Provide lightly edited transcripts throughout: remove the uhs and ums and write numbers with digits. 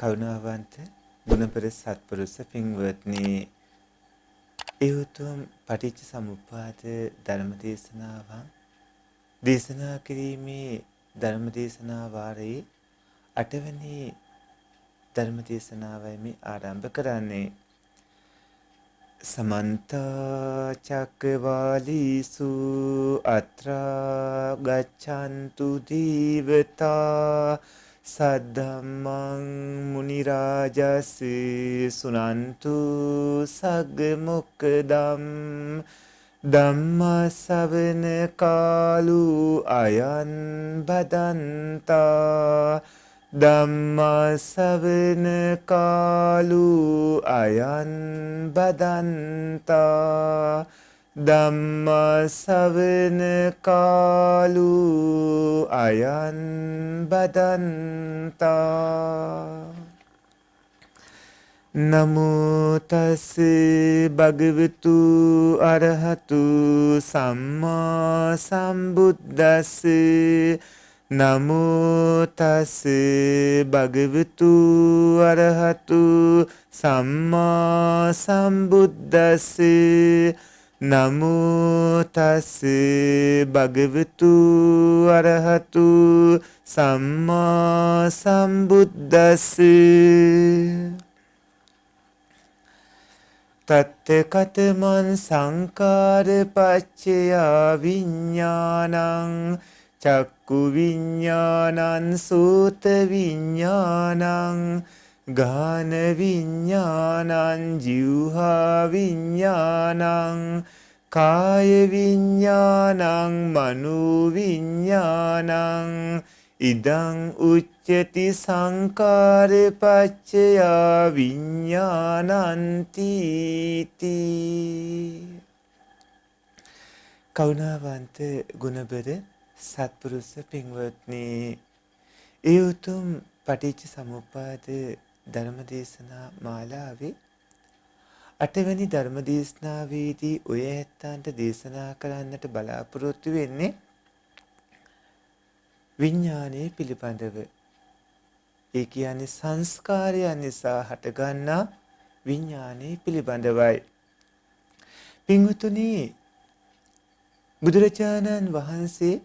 කරුණාවන්ත ගුණපර සත්පුරුෂ පින්වත්නි, ඒ උතුම් පටිච්ච සමුප්පාද ධර්ම දේශනාවන් දේශනා කිරීමේ ධර්ම දේශනා වාරයේ 8 වෙනි ධර්ම දේශනාවයි මේ ආරම්භ කරන්නේ. සමන්ත චක්කවාලීසු අත්‍රා ගච්ඡන්තු දීවතා සද්ධම්මං මුනි රාජස් සුනන්තු සග්ග මොක්ඛදම් ධම්ම ශ්‍රවණ කාලෝ අයං බදන්තා ධම්ම ශ්‍රවණ කාලෝ අයං බදන්තා ධම්ම ශ්‍රවණ කාලෝ අයං බදන්තා. නමෝ තස් භගවතු අරහතු සම්මා සම්බුද්දස්ස නමෝ තස් භගවතු අරහතු සම්මා සම්බුද්දස්ස නමෝ තස් භගවතු අරහතු සම්මා සම්බුද්දස්ස. තත්ත කතමං සංකාර පච්චයා විඥානං චක්කු විඥානං සෝත විඥානං ගාන විඥානං જીවහා විඥානං කාය විඥානං මනෝ විඥානං ඉදං උච්චති සංකාර පච්චයා විඥානන්ති තී. කරුණාවන්ත ගුණබර සත්පුරුෂ පින්වත්නි, ඒ උතුම් පටිච්ච සමුප්පාද ධර්ම දේශනා මාලාවේ 8 වෙනි ධර්ම දේශනාවේදී ඔය ඇත්තන්ට දේශනා කරන්නට බලාපොරොත්තු වෙන්නේ විඥානයේ පිළිබඳව. ඒ කියන්නේ සංස්කාරයන් නිසා හටගන්නා විඥානයේ පිළිබඳවයි. පින්වතුනි, බුදුරජාණන් වහන්සේ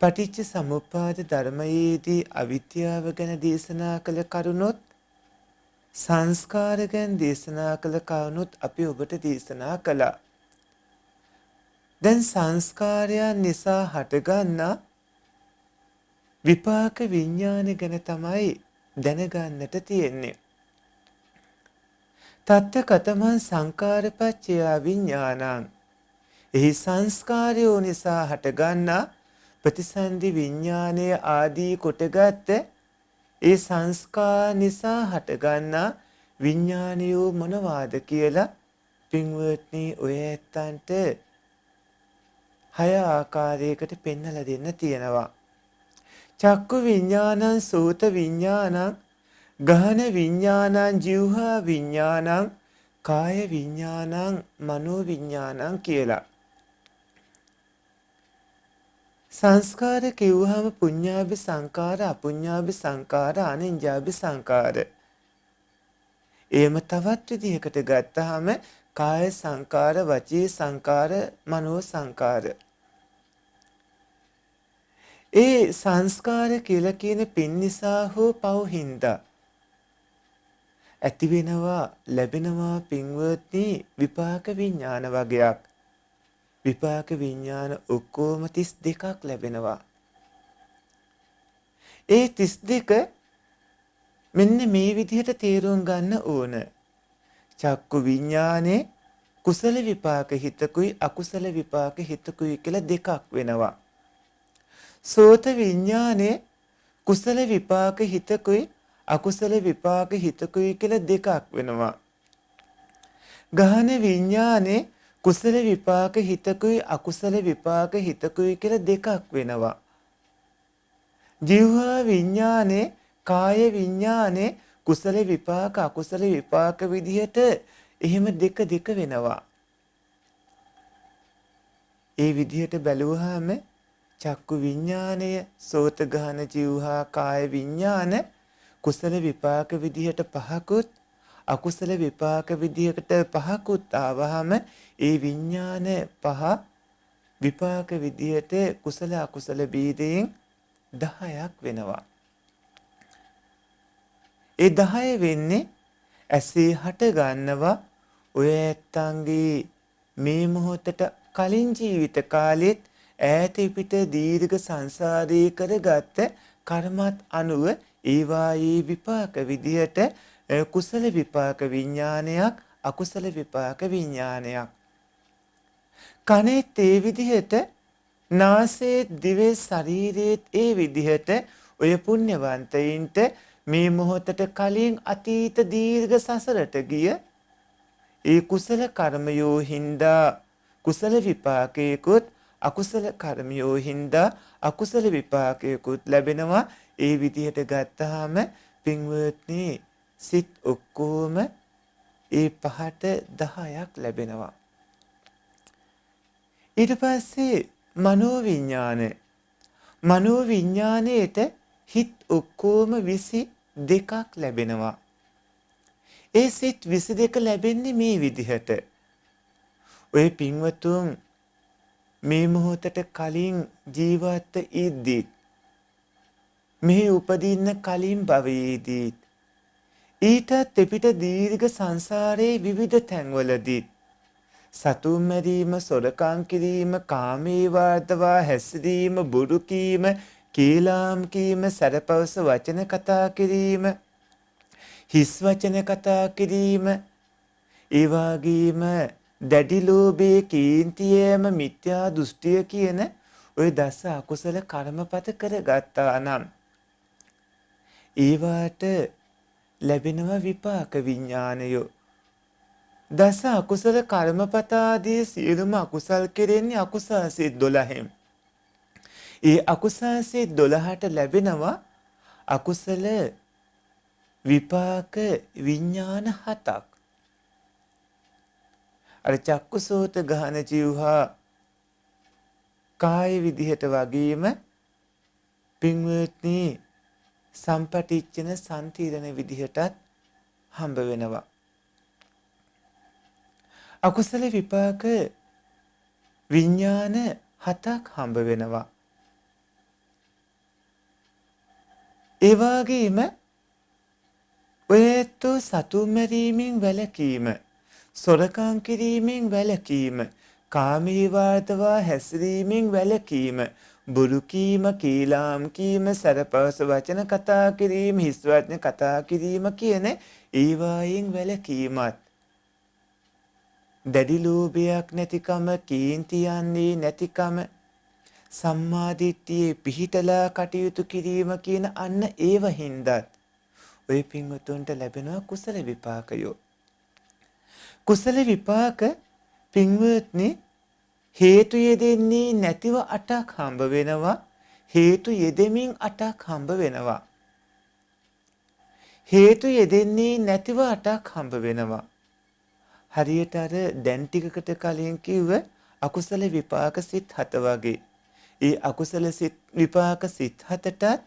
පටිච්ච සමුප්පාද ධර්මයේදී අවිද්‍යාව ගැන දේශනා කළ කරුණොත් සංස්කාර ගැන දේශනා කළ කරුණොත් අපි ඔබට දේශනා කළා. දැන් සංස්කාරයන් නිසා හටගන්නා විපාක විඥාන ගැන තමයි දැනගන්නට තියෙන්නේ. තත්ත කතමං සංකාරපච්චයා විඥානං, එහි සංස්කාරයෝ නිසා හටගන්නා ප්‍රතිසන්දි විඥානය ආදී කොටගත් ඒ සංස්කාර නිසා හටගන්නා විඥානයෝ මොනවාද කියලා පින්වත්නි ඔය ඇත්තන්ට 6 ආකාරයකට පෙන්වලා දෙන්න තියෙනවා. චක්කු විඥානං සෝත විඥානං ගහන විඥානං જીවහා විඥානං කාය විඥානං මනෝ විඥානං කියලා. සංස්කාර කිව්වහම පුඤ්ඤාභි සංකාර, අපුඤ්ඤාභි සංකාර, අනෙන්ජාභි සංකාර. එහෙම තවත් විදිහකට ගත්තාම කාය සංකාර, වචී සංකාර, මනෝ සංකාර. ඒ සංස්කාර කියලා කියන පින් නිසා හෝ පව් හින්දා ඇති වෙනවා ලැබෙනවා පින්වත්නි විපාක විඥාන වගයක්. විපාක විඥාන ඔක්කොම 32ක් ලැබෙනවා. ඒ 32 මෙන්න මේ විදිහට තේරුම් ගන්න ඕන. චක්කු විඥානේ කුසල විපාක හිතකුයි අකුසල විපාක හිතකුයි කියලා දෙකක් වෙනවා. සෝත විඥානේ කුසල විපාක හිතකුයි අකුසල විපාක හිතකුයි කියලා දෙකක් වෙනවා. ගහන විඥානේ කුසල විපාක හිතකුයි අකුසල විපාක හිතකුයි කියලා දෙකක් වෙනවා. જીවහා විඥානේ කාය විඥානේ කුසල විපාක අකුසල විපාක විදිහට එහෙම දෙක වෙනවා. ඒ විදිහට බැලුවාම චක්කු විඥානය, සෝත ගහන જીවහා කාය විඥාන කුසල විපාක විදිහට පහකුත් අකුසල විපාක විදිහකට පහකුත් ආවහම ඒ විඥාන පහ විපාක විදිහට කුසල අකුසල බීජයෙන් 10ක් වෙනවා. ඒ 10 වෙන්නේ ඇසේ හට ගන්නවා ඔය ඇත්තන්ගේ මේ මොහොතට කලින් ජීවිත කාලෙත් ඈත පිට දීර්ඝ සංසාරේ කරගත්ත කර්මත් අනුව ඒවායේ විපාක විදියට කුසල විපාක විඥානයක් අකුසල විපාක විඥානයක්. කනේත් ඒ විදිහට නාසයේ දිවේ ශරීරයේත් ඒ විදිහට ඔය පුණ්‍යවන්තයින්ට මේ මොහොතට කලින් අතීත දීර්ඝ සසරට ගිය ඒ කුසල කර්මයෝ හින්දා කුසල විපාකයකුත් අකුසල කර්මයෝ හින්දා අකුසල විපාකයකුත් ලැබෙනවා. ඒ විදිහට ගත්තාම පින්වත්නි සිත් ඔක්කොම ඒ පහට 10ක් ලැබෙනවා. ඊට පස්සේ මනෝ විඥාණයට හිත් ඔක්කොම 22ක් ලැබෙනවා. ඒ සිත් 22 ලැබෙන්නේ මේ විදිහට. ඔය පින්වතුන් මේ මොහොතට කලින් ජීවත් ඉද්දී මේ උපදින්න කලින් භවයේදී ඊටත් එපිට දීර්ඝ සංසාරයේ විවිධ තැන්වලදී සතුන් මැරීම, සොරකම් කිරීම, කාමයේ වර්ධවා හැසිරීම, බොරු කීම, කීලාම් කීම, සැරපවස වචන කතා කිරීම, හිස් වචන කතා කිරීම, ඒ වගේම දැඩි ලෝභයේ කීර්තියම මිත්‍යා දෘෂ්ටිය කියන ওই දස අකුසල කර්මපත කරගත්තා නම් ඒවට ලැබෙනවා විපාක විඥානය. දස අකුසල කර්මපතාදී සියලුම අකුසල් කෙරෙන්නේ අකුසල් සිත් 12න්. ඒ අකුසල් සිත් 12ට ලැබෙනවා අකුසල විපාක විඥාන 7ක්. අර චක්කුසෝත ගහන ජීවහා කාය විදිහට වගේම පින්වත්නි සම්පටිච්ඡන සම්තිරණ විදිහටත් හම්බ වෙනවා. අකුසල විපාක විඥාන 7ක් හම්බ වෙනවා. ඒ වගේම ඔයත් සතුන් මැරීමෙන් වැළකීම, සොරකම් කිරීමෙන් වැළකීම, කාමී වාර්තවා හැසිරීමෙන් වැළකීම, බොරු කීම, කීලාම් කීම, සරපවස වචන කතා කිරීම, හිස් වචන කතා කිරීම කියන ඒවායින් වැළකීමත්, දැඩි ලෝභයක් නැතිකම, කීර්තියන්නේ නැතිකම, සම්මාදිට්ඨියේ පිහිටලා කටයුතු කිරීම කියන අන්න ඒව හින්දත් ඔය පින්වතුන්ට ලැබෙනවා කුසල විපාකයෝ. කුසල විපාක පින්වත්නි හේතු යෙදෙන්නේ නැතිව 8ක් හම්බ වෙනවා. හේතු යෙදෙමින් 8ක් හම්බ වෙනවා. හේතු යෙදෙන්නේ නැතිව 8ක් හම්බ වෙනවා. හරියට අර දැන් ටිකකට කලින් කිව්ව අකුසල විපාක සිත් 7 වගේ. ඒ අකුසල සිත් විපාක සිත් 7ටත්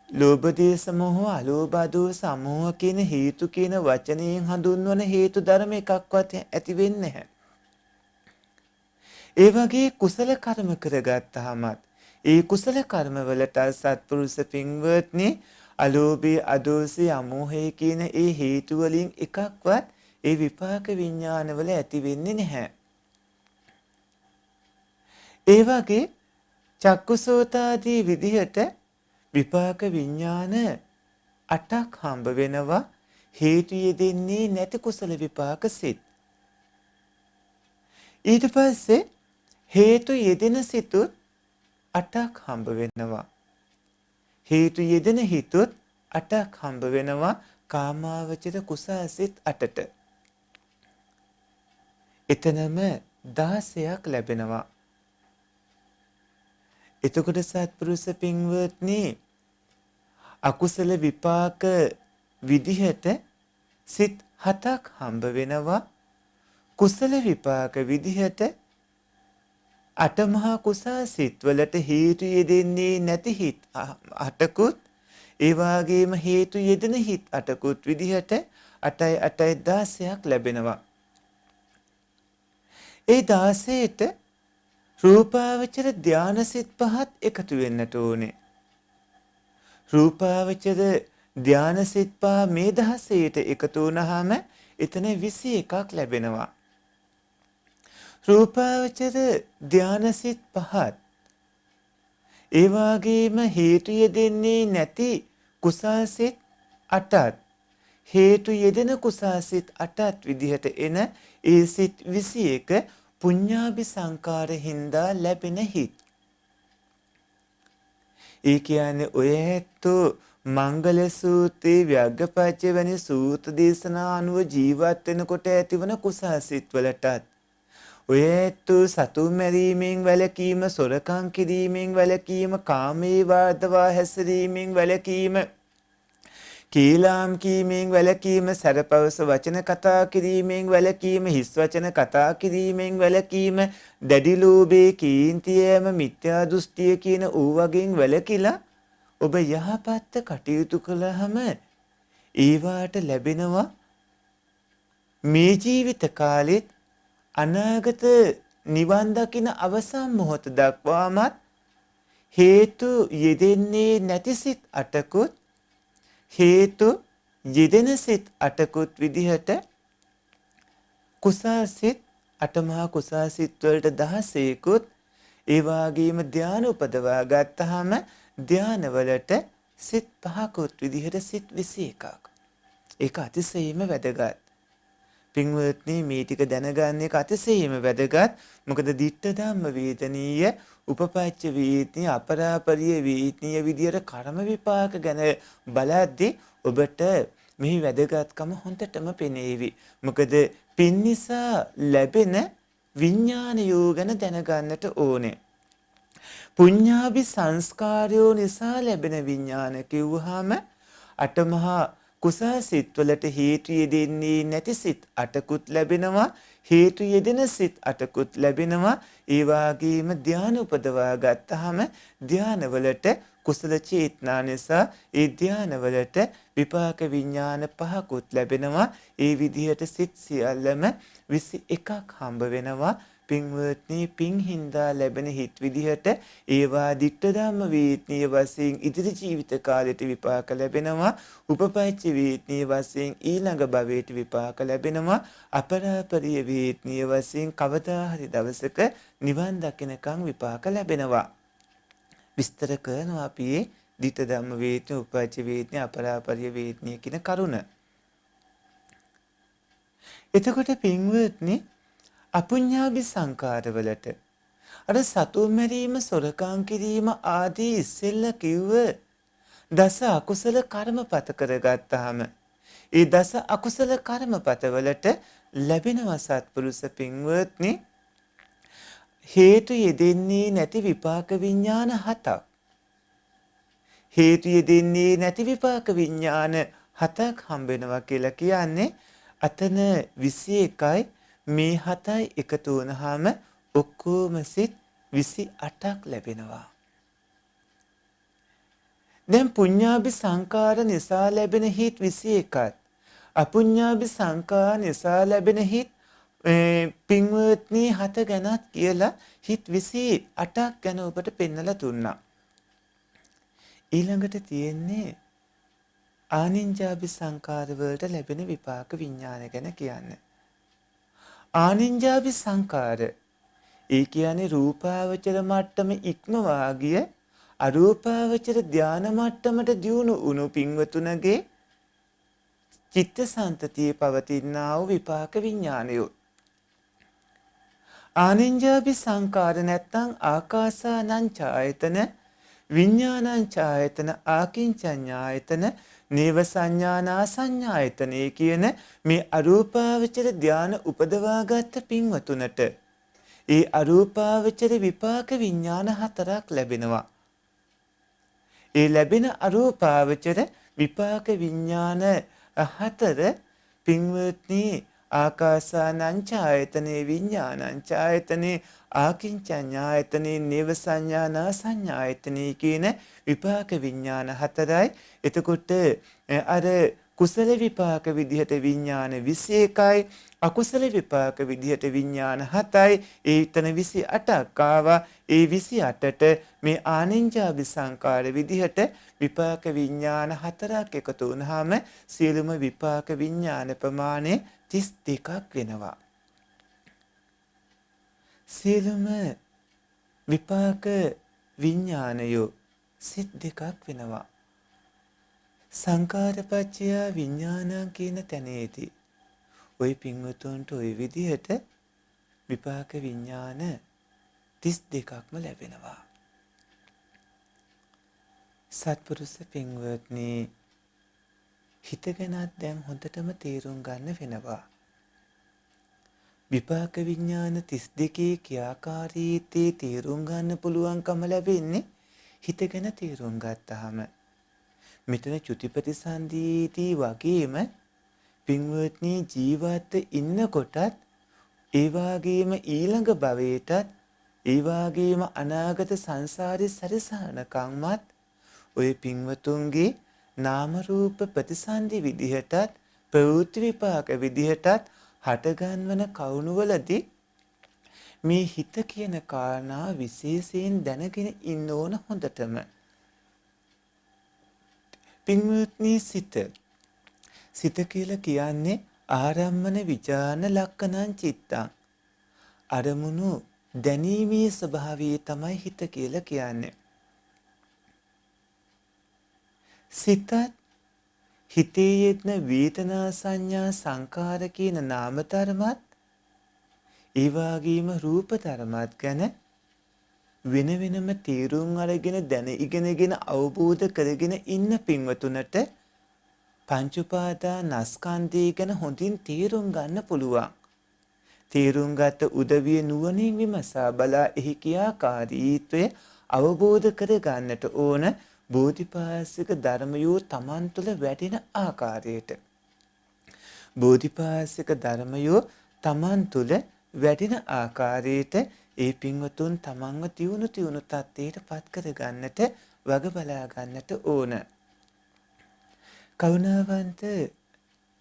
ලෝභ දේශ මොහ අලෝභ දෝෂ අමෝහ කියන හේතු කියන වචනයෙන් හඳුන්වන හේතු ධර්ම එකක්වත් ඇති වෙන්නේ නැහැ. ඒ වගේ කුසල කර්ම කරගත්තාමත් ඒ කුසල කර්ම වලට සත්පුරුෂ පින්වත්නි අලෝභය අදෝෂය අමෝහය කියන ඒ හේතු වලින් එකක්වත් ඒ විපාක විඥාන වල ඇති වෙන්නේ නැහැ. ඒ වගේ චක්කුසෝතාදී විදිහට විපාක විඥාන 8ක් හම්බ වෙනවා. හේතු යෙදෙන්නේ නැති කුසල විපාක සිත්. ඊට පස්සේ හේතු යෙදෙන සිතුත් 8ක් හම්බ වෙනවා. හේතු යෙදෙන හිතුත් 8ක් හම්බ වෙනවා. කාමාවචර කුසල සිත් 8ට. එතනම 16ක් ලැබෙනවා. එතකොට සත්පුරුෂ පින්වත්නි අකුසල විපාක විදිහට සිත් 7ක් හම්බ වෙනවා. කුසල විපාක විදිහට අටමහා කුසල සිත් වලට හේතු යෙදෙන්නේ නැති හිත් 8කුත් ඒ වගේම හේතු යෙදෙන හිත් 8කුත් විදිහට 8යි 8යි 16ක් ලැබෙනවා. ඒ 16ට රූපාවචර ධානසිත පහත් එකතු වෙන්නට ඕනේ. රූපාවචර ධානසිත පහ මේ 16ට එකතු වුණාම එතන 21ක් ලැබෙනවා. රූපාවචර ධානසිත පහත් ඒ වගේම හේතු යෙදෙන්නේ නැති කුසල්සිත 8ත් හේතු යෙදෙන කුසල්සිත 8ත් විදිහට එන ඒ සිත් 21 පුඤ්ඤාභි සංකාර හින්දා ලැබෙන හිත්. ඒ කියන්නේ ඔය ඇත්තෝ මංගල සූත්‍රයේ ව්‍යග්ගපච්ච වැනි සූත්‍ර දේශනා අනුව ජීවත් වෙනකොට ඇතිවන කුසල්සිත වලටත් ඔය ඇත්තෝ සතුන් මැරීමෙන් වැළකීම, සොරකම් කිරීමෙන් වැළකීම, කාමයේ වර්ධවා හැසිරීමෙන් වැළකීම, කීලාම් කීමෙන් වැළකීම, සරපවස වචන කතා කිරීමෙන් වැළකීම, හිස් වචන කතා කිරීමෙන් වැළකීම, දැඩි ලෝභයේ කීර්තියම, මිත්‍යා දෘෂ්ටිය කියන ඕවගෙන් වැළකීලා ඔබ යහපත් කටයුතු කළාම ඒවාට ලැබෙනවා මේ ජීවිත කාලෙත් අනාගත නිවන් දකින අවසන් මොහොත දක්වාමත් හේතු යෙදෙන්නේ නැති සිත් 8කුත් හේතු යෙදෙන සිත් 8කුත් විදිහට කුසල් සිත් අටමහා කුසල් සිත් වලට 16කුත් ඒ වගේම ධාන උපදවා ගත්තාම ධාන වලට සිත් 5කුත් විදිහට සිත් 21ක්. ඒක අතිශයින්ම වැදගත්. පින්වත්නි මේ ටික දැනගන්න එක අතිශයින්ම වැදගත්. මොකද ditta ධම්ම වේදනීය උපපච්ච වේදනීය අපරාපරිය වේදනීය විදියට කර්ම විපාක ගැන බලද්දී ඔබට මෙහි වැදගත්කම හොඳටම පෙනේවි. මොකද පින් නිසා ලැබෙන විඥානයෝ ගැන දැනගන්නට ඕනේ. පුඤ්ඤාභි සංස්කාරයෝ නිසා ලැබෙන විඥාන කිව්වහම අටමහා කුසල් සිත් වලට හේතු යෙදෙන්නේ නැති සිත් 8කුත් ලැබෙනවා. හේතු යෙදෙන සිත් 8කුත් ලැබෙනවා. ඒ වගේම ධාන උපදවා ගත්තාම ධාන වලට කුසල චේතනා නිසා ඒ ධාන වලට විපාක විඥාන 5කුත් ලැබෙනවා. ඒ විදිහට සිත් සියල්ලම 21ක් හම්බ වෙනවා. පින්වත්නි පින් හින්දා ලැබෙන හිත් විදිහට ඒවා ditta ධම්ම වේත්නීය වශයෙන් ඉදිරි ජීවිත කාලයට විපාක ලැබෙනවා. උපපච්ච වේත්නීය වශයෙන් ඊළඟ භවයට විපාක ලැබෙනවා. අපරාපරිය වේත්නීය වශයෙන් කවදා හරි දවසක නිවන් දකිනකම් විපාක ලැබෙනවා. විස්තර කරනවා අපි ditta ධම්ම වේත්නීය උපපච්ච වේත්නීය අපරාපරිය වේත්නීය කියන කරුණ. එතකොට පින්වත්නි අපුඤ්ඤාභි සංකාරවලට අර සතුන් මැරීම, සොරකම් කිරීම ආදී ඉස්සෙල්ල කිව්ව දස අකුසල කර්මපත කරගත්තාම ඒ දස අකුසල කර්මපතවලට ලැබෙනවා සත්පුරුෂ පින්වත්නි හේතු යෙදෙන්නේ නැති විපාක විඥාන 7ක්. හේතු යෙදෙන්නේ නැති විපාක විඥාන 7ක් හම්බෙනවා කියලා කියන්නේ අතන 21යි මේ 7යි එකතු වුණාම ඔක්කොම සිත් 28ක් ලැබෙනවා. දැන් පුඤ්ඤාභි සංකාර නිසා ලැබෙන හිත් 21ක් අපුඤ්ඤාභි සංකාර නිසා ලැබෙන හිත් පින්වත්නි 7 ගැනත් කියලා හිත් 28ක් ගැන ඔබට පෙන්නලා දුන්නා. ඊළඟට තියෙන්නේ ආනින්ජාභි සංකාර වලට ලැබෙන විපාක විඥාන ගැන කියන්නේ. ආනින්ජාභි සංකාර ඒ කියන්නේ රූපාවචර මට්ටම ඉක්මවා ගිය අරූපාවචර ධාන මට්ටමට දියුණු වුණු පින්වතුන්ගේ චිත්තසංතතියේ පවතිනා වූ විපාක විඥානයෝ. ආනින්ජාභි සංකාර නැත්තම් ආකාසානං ඡායතන විඥානං ඡායතන ආකින්චඤ්ඤායතන නේව සංඥානා සංඥායතනේ කියන මේ අරූපාවචර ධාන උපදවාගත් පින්වතුන්ට ඒ අරූපාවචර විපාක විඥාන 4ක් ලැබෙනවා. ඒ ලැබෙන අරූපාවචර විපාක විඥාන 4 පින්වත්නි ආකාසානං ඡායතනේ විඥානං ඡායතනේ ආකින්චඤ්ඤායතනේ නේව සංඥාන සංඥායතනේ කියන විපාක විඥාන හතරයි. එතකොට අර කුසල විපාක විදිහට විඥාන 21යි, අකුසල විපාක විදිහට විඥාන 7යි. ඒ ඊතන 28ක් ආවා. ඒ 28ට මේ ආනින්ජාභි සංකාර විදිහට විපාක විඥාන 4ක් එකතු වුනහම සියලුම විපාක විඥාන ප්‍රමාණය 32ක් වෙනවා. සියලුම විපාක විඥානයෝ සිත් දෙකක් වෙනවා. සංකාරපච්චය විඥානං කියන තැනේදී ওই පින්වතුන්ට ওই විදිහට විපාක විඥාන 32ක්ම ලැබෙනවා. සත්පුරුෂ පින්වත්නි, හිතගෙනත් දැන් හොඳටම තේරුම් ගන්න වෙනවා. විපාක විඥාන 32 ක්‍රියාකාරීත්වයේ තේරුම් ගන්න පුළුවන්කම ලැබෙන්නේ හිතගෙන තේරුම් ගත්තාම. මෙතන චුතිපටිසන්ධිදී වගේම පින්වත්නි ජීවත් ඉන්නකොටත් ඒ වගේම ඊළඟ භවයටත් ඒ වගේම අනාගත සංසාරේ සැරිසහනකම්මත් ඔය පින්වතුන්ගේ නාම රූප ප්‍රතිසන්ධි විදිහටත් ප්‍රවෘත්ති විපාක විදිහටත් හටගන්වන කවුණුවලදී මේ හිත කියන කාරණා විශේෂයෙන් දැනගෙන ඉන්න ඕන හොඳටම. පින්වත්නි සිත කියලා කියන්නේ ආරම්මන විචාන ලක්කනං චිත්තං. අරමුණු දැනීමේ ස්වභාවය තමයි හිත කියලා කියන්නේ. සිතත් හිතේ යෙදෙන වේදනා සංඥා සංකාර කියන නාම ධර්මත් ඒ වගේම රූප ධර්මත් ගැන වෙන වෙනම තීරුම් අරගෙන දැන ඉගෙනගෙන අවබෝධ කරගෙන ඉන්න පින්වතුන්ට පංච උපාදානස්කන්ධය ගැන හොඳින් තීරුම් ගන්න පුළුවන්. තීරුම් ගත උදවිය නුවණින් විමසා බලා එහි ක්‍රියාකාරීත්වය අවබෝධ කර ගන්නට ඕන. බෝධිපාශික ධර්මයෝ තමන් තුළ වැඩෙන ආකාරයට. බෝධිපාශික ධර්මයෝ තමන් තුළ වැඩෙන ආකාරයට ඒ පින්වතුන් තමන්ව තියුණු තත්ත්වයට පත් කර ගන්නට වග බලා ගන්නට ඕන. කරුණාවන්ත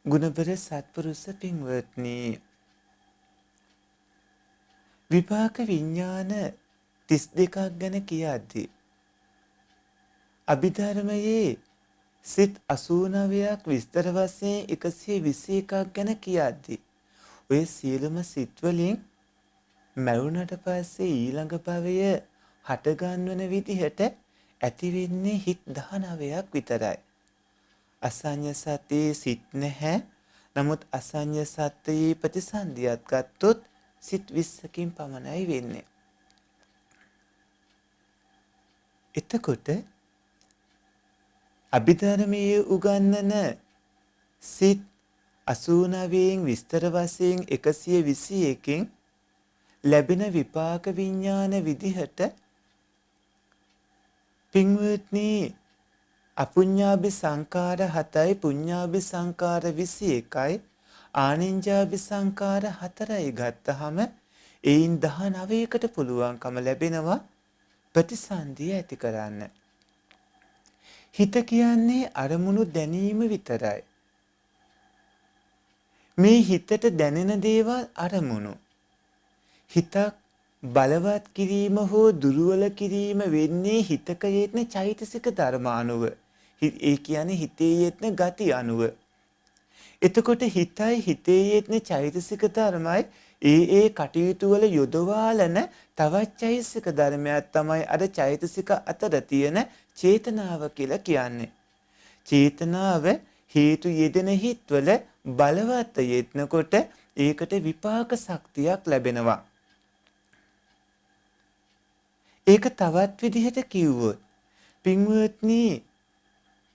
ගුණබර සත්පුරුෂ පින්වත්නි, විපාක විඥාන 32ක් ගැන කියද්දී අභිධර්මයේ සිත් 89ක් විස්තර වශයෙන් 121ක් ගැන කියද්දී ඔය සියලුම සිත් වලින් මරුණට පස්සේ ඊළඟ භවය හටගන්වන විදිහට ඇති වෙන්නේ හිත් 19ක් විතරයි. අසඤ්ඤ සතේ සිත් නැහැ. නමුත් අසඤ්ඤ සතේ ප්‍රතිසන්දියත් ගත්තොත් සිත් 20කින් පමණයි වෙන්නේ. එතකොට අභිධර්මයේ උගන්වන සිත් 89න් විස්තර වශයෙන් 121කින් ලැබෙන විපාක විඥාන විදිහට පින්වත්නි අපුඤ්ඤාභි සංකාර 7යි පුඤ්ඤාභි සංකාර 21යි ආනින්ජාභි සංකාර 4යි ගත්තහම එයින් 19කට පුළුවන්කම ලැබෙනවා ප්‍රතිසන්දිය ඇති කරන්න. හිත කියන්නේ අරමුණු දැනීම විතරයි. මේ හිතට දැනෙන දේවල් අරමුණු. හිතක් බලවත් කිරීම හෝ දුර්වල කිරීම වෙන්නේ හිතක යෙදෙන චෛතසික ධර්ම අනුව. ඒ කියන්නේ හිතේ යෙදෙන ගති අනුව. එතකොට හිතයි හිතේ යෙදෙන චෛතසික ධර්මයි ඒ කටයුතු වල යොදවාලන තවත් චෛතසික ධර්මයක් තමයි අර චෛතසික අතර තියෙන චේතනාව කියලා කියන්නේ. චේතනාව හේතු යෙදෙන හිත්වල බලවත් යෙදෙනකොට ඒකට විපාක ශක්තියක් ලැබෙනවා. ඒක තවත් විදිහට කිව්වොත් පින්වත්නි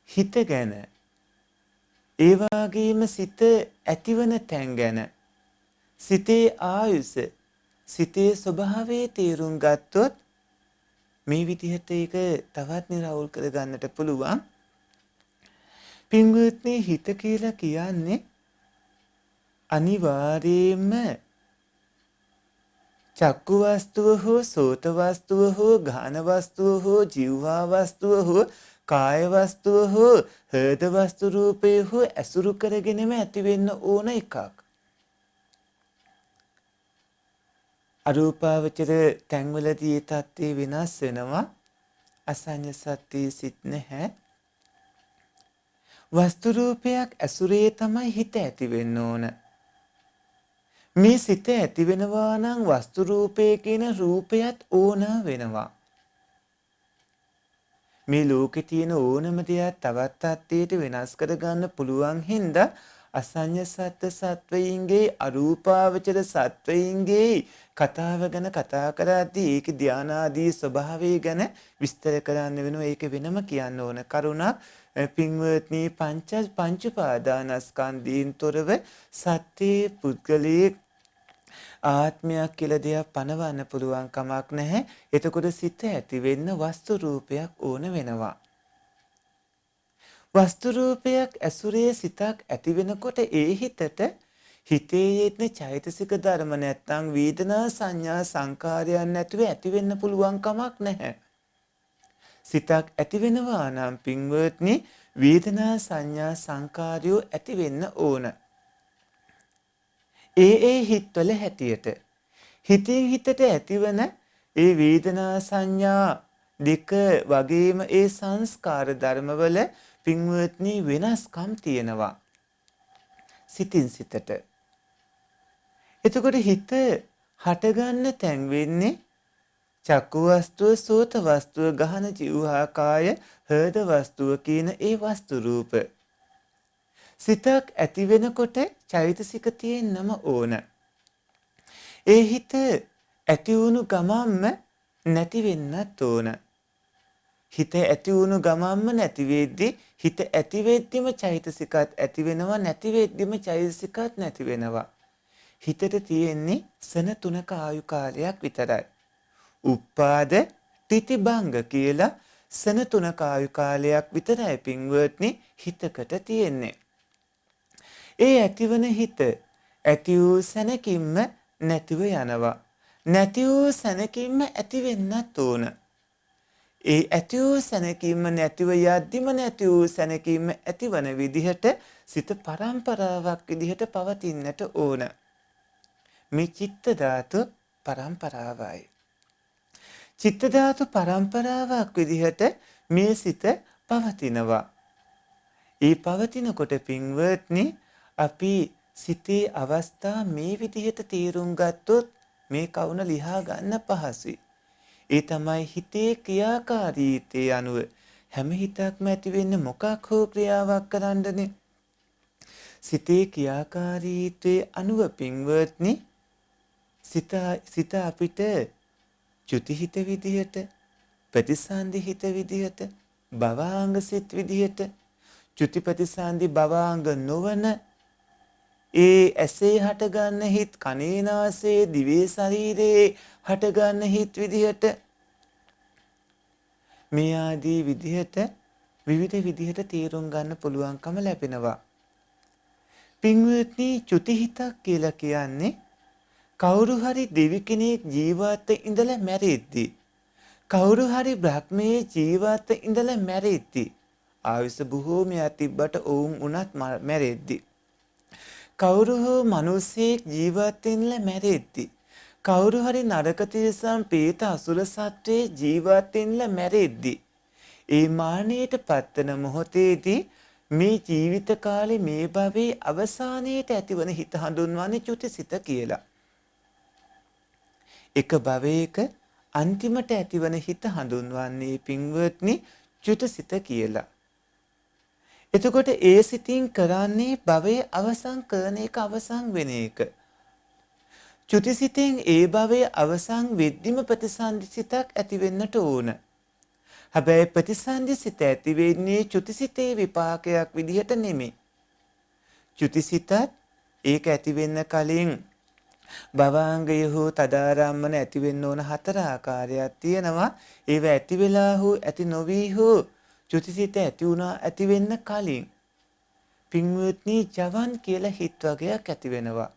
හිත ගැන ඒ වගේම සිත ඇතිවන තැන් ගැන සිතේ ආයුෂ සිතේ ස්වභාවයේ තේරුම් ගත්තොත් මේ විදිහට ඒක තවත් නිරවුල් කර ගන්නට පුළුවන්. පින්වත්නි හිත කියලා කියන්නේ අනිවාර්යයෙන්ම චක්කු වස්තුව හෝ සෝත වස්තුව හෝ ගාන වස්තුව හෝ ජීවහා වස්තුව හෝ කාය වස්තුව හෝ හෘද වස්තු රූපය හෝ ඇසුරු කරගෙනම ඇති වෙන්න ඕන එකක්. අරූපාවචර තැන්වලදී ඒ තත්ත්වය වෙනස් වෙනවා. අසඤ්ඤ සත්‍යයේ සිත් නැහැ. වස්තු රූපයක් ඇසුරේ තමයි හිත ඇති වෙන්න ඕන. මේ සිත ඇති වෙනවා නම් වස්තු රූපය කියන රූපයත් ඕන වෙනවා. මේ ලෝකේ තියෙන ඕනම දෙයක් තවත් තත්ත්වයට වෙනස් කරගන්න පුළුවන් හින්දා අසඤ්ඤ සත්ත්ව සත්වයින්ගේ අරූපාවචර සත්වයින්ගේ කතාව ගැන කතා කරද්දී ඒකේ ධානාදී ස්වභාවය ගැන විස්තර කරන්න වෙනවා. ඒක වෙනම කියන්න ඕන කරුණක්. පින්වත්නි පංච උපාදානස්කන්ධයෙන් තොරව සත්‍යයේ පුද්ගලයේ ආත්මයක් කියලා දෙයක් පනවන්න පුළුවන් කමක් නැහැ. එතකොට සිත ඇති වෙන්න වස්තු රූපයක් ඕන වෙනවා. වස්තු රූපයක් ඇසුරේ සිතක් ඇති වෙනකොට ඒ හිතට හිතේ යෙදෙන චෛතසික ධර්ම නැත්තම් වේදනා සංඥා සංකාරයන් නැතුව ඇති වෙන්න පුළුවන් කමක් නැහැ. සිතක් ඇති වෙනවා නම් පින්වත්නි වේදනා සංඥා සංකාරයෝ ඇති වෙන්න ඕන. ඒ හිත්වල හැටියට හිතින් හිතට ඇතිවන ඒ වේදනා සංඥා දෙක වගේම ඒ සංස්කාර ධර්මවල පින්වත්නි වෙනස්කම් තියෙනවා සිතින් සිතට. එතකොට හිත හටගන්න තැන් වෙන්නේ චක්කු වස්තුව, සෝත වස්තුව, ගහන ජීවහා කාය, හෘද වස්තුව කියන ඒ වස්තු රූප. සිතක් ඇති වෙනකොට චෛතසික තියෙන්නම ඕන. ඒ හිත ඇති වුණු ගමන්ම නැති වෙන්නත් ඕන. හිත ඇති වුණු ගමන්ම නැති වෙද්දී හිත ඇති වෙද්දිම චෛතසිකත් ඇති වෙනවා, නැති වෙද්දිම චෛතසිකත් නැති වෙනවා. හිතට තියෙන්නේ සන 3ක ආයු කාලයක් විතරයි. උප්පාද තිතිබංග කියලා සන 3ක ආයු කාලයක් විතරයි පින්වත්නි හිතකට තියෙන්නේ. ඒ ඇතිවන හිත ඇති වූ සැනකින්ම නැතිව යනවා. නැති වූ සැනකින්ම ඇති වෙන්නත් ඕන. ඒ ඇති වූ සැනකින්ම නැතිව යද්දිම නැති වූ සැනකින්ම ඇතිවන විදිහට සිත පරම්පරාවක් විදිහට පවතින්නට ඕන. මේ චිත්ත ධාතු පරම්පරාවයි. චිත්ත ධාතු පරම්පරාවක් විදිහට මේ සිත පවතිනවා. ඒ පවතිනකොට පින්වත්නි අපි සිතේ අවස්ථා මේ විදිහට තීරුම් ගත්තොත් මේ කවුන ලියා ගන්න පහසුයි. ඒ තමයි හිතේ ක්‍රියාකාරීත්වය අනුව හැම හිතක්ම ඇති වෙන්නේ මොකක් හෝ ක්‍රියාවක් කරන්නනේ. සිතේ ක්‍රියාකාරීත්වයේ අනුව පින්වත්නි සිත අපිට චුති හිත විදිහට, ප්‍රතිසන්දි හිත විදිහට, භවාංග සිත් විදිහට, චුති ප්‍රතිසන්දි භවාංග නොවන ඒ ඇසේ හටගන්න හිත්, කනේ නාසයේ දිවේ ශරීරයේ හටගන්න හිත් විදිහට මේ ආදී විදිහට විවිධ විදිහට තීරුම් ගන්න පුළුවන්කම ලැබෙනවා. පින්වත්නි චුති හිතක් කියලා කියන්නේ කවුරු හරි දෙවි කෙනෙක් ජීවත් ඉඳලා මැරෙද්දී, කවුරු හරි බ්‍රහ්මයේ ජීවත් ඉඳලා මැරෙද්දී, ආයුෂ බොහෝමයක් තිබ්බට ඔවුන් උනත් මැරෙද්දී, කවුරු හෝ මිනිසෙක් ජීවත් වෙන්නලා මැරෙද්දී, කවුරු හරි නරක තිරිසන් ප්‍රේත අසුර සත්වයේ ජීවත් වෙන්නලා මැරෙද්දී, ඒ මානයට පත්තන මොහොතේදී මේ ජීවිත කාලේ මේ භවයේ අවසානයේට ඇතිවන හිත හඳුන්වන්නේ චුතිසිත කියලා. එක භවයක අන්තිමට ඇතිවන හිත හඳුන්වන්නේ පින්වත්නි චුතිසිත කියලා. එතකොට ඒ සිතින් කරන්නේ භවයේ අවසන් කරන එක, අවසන් වෙන එක. චුතිසිතෙන් ඒ භවයේ අවසන් වෙද්දිම ප්‍රතිසන්දිසිතක් ඇති වෙන්නට ඕන. හැබැයි ප්‍රතිසන්දිසිත ඇති වෙන්නේ චුතිසිතේ විපාකයක් විදිහට නෙමෙයි. චුතිසිතත් ඒක ඇති වෙන්න කලින් භවාංගය හෝ තදාරම්මන ඇති වෙන්න ඕන 4 ආකාරයක් තියෙනවා. ඒව ඇති වෙලා හෝ ඇති නොවි හෝ චුතිසිත ඇති වුණා ඇති වෙන්න කලින් පින්වත්නි ජවන් කියලා හිත් වගයක් ඇති වෙනවා.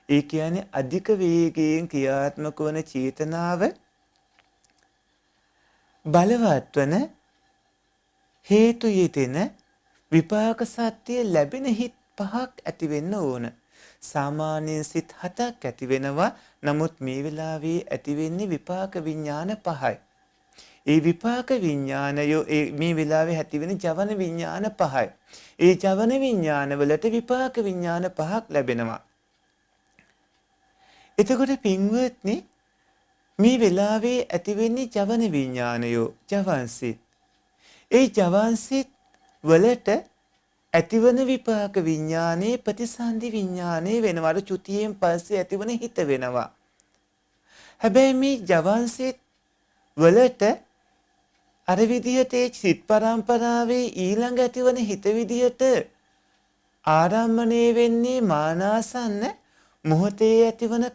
ඒ කියන්නේ අධික වේගයෙන් ක්‍රියාත්මක වන චේතනාව බලවත් වන හේතු යෙදෙන විපාක සත්‍ය ලැබෙන හිත් පහක් ඇති වෙන්න ඕන. සාමාන්‍යයෙන් සිත් 7ක් ඇති වෙනවා. නමුත් මේ වෙලාවේ ඇති වෙන්නේ විපාක විඥාන 5යි. ඒ විපාක විඥානය මේ වෙලාවේ ඇති වෙන ජවන විඥාන 5යි. ඒ ජවන විඥාන වලට විපාක විඥාන 5ක් ලැබෙනවා. එතකොට පින්වත්නි මේ වෙලාවේ ඇති වෙන්නේ ජවන විඥානයෝ ජවන්සිත. ඒ ජවන්සිත වලට ඇතිවන විපාක විඥානයේ ප්‍රතිසන්දි විඥානයේ වෙනවා. අර චුතියෙන් පස්සේ ඇතිවන හිත වෙනවා. හැබැයි මේ ජවන්සිත වලට අර විදිහට ඒ සිත් පරම්පරාවේ ඊළඟ ඇතිවන හිත විදිහට ආරම්භණය වෙන්නේ මානාසන්න මොහොතේ ඇතිවන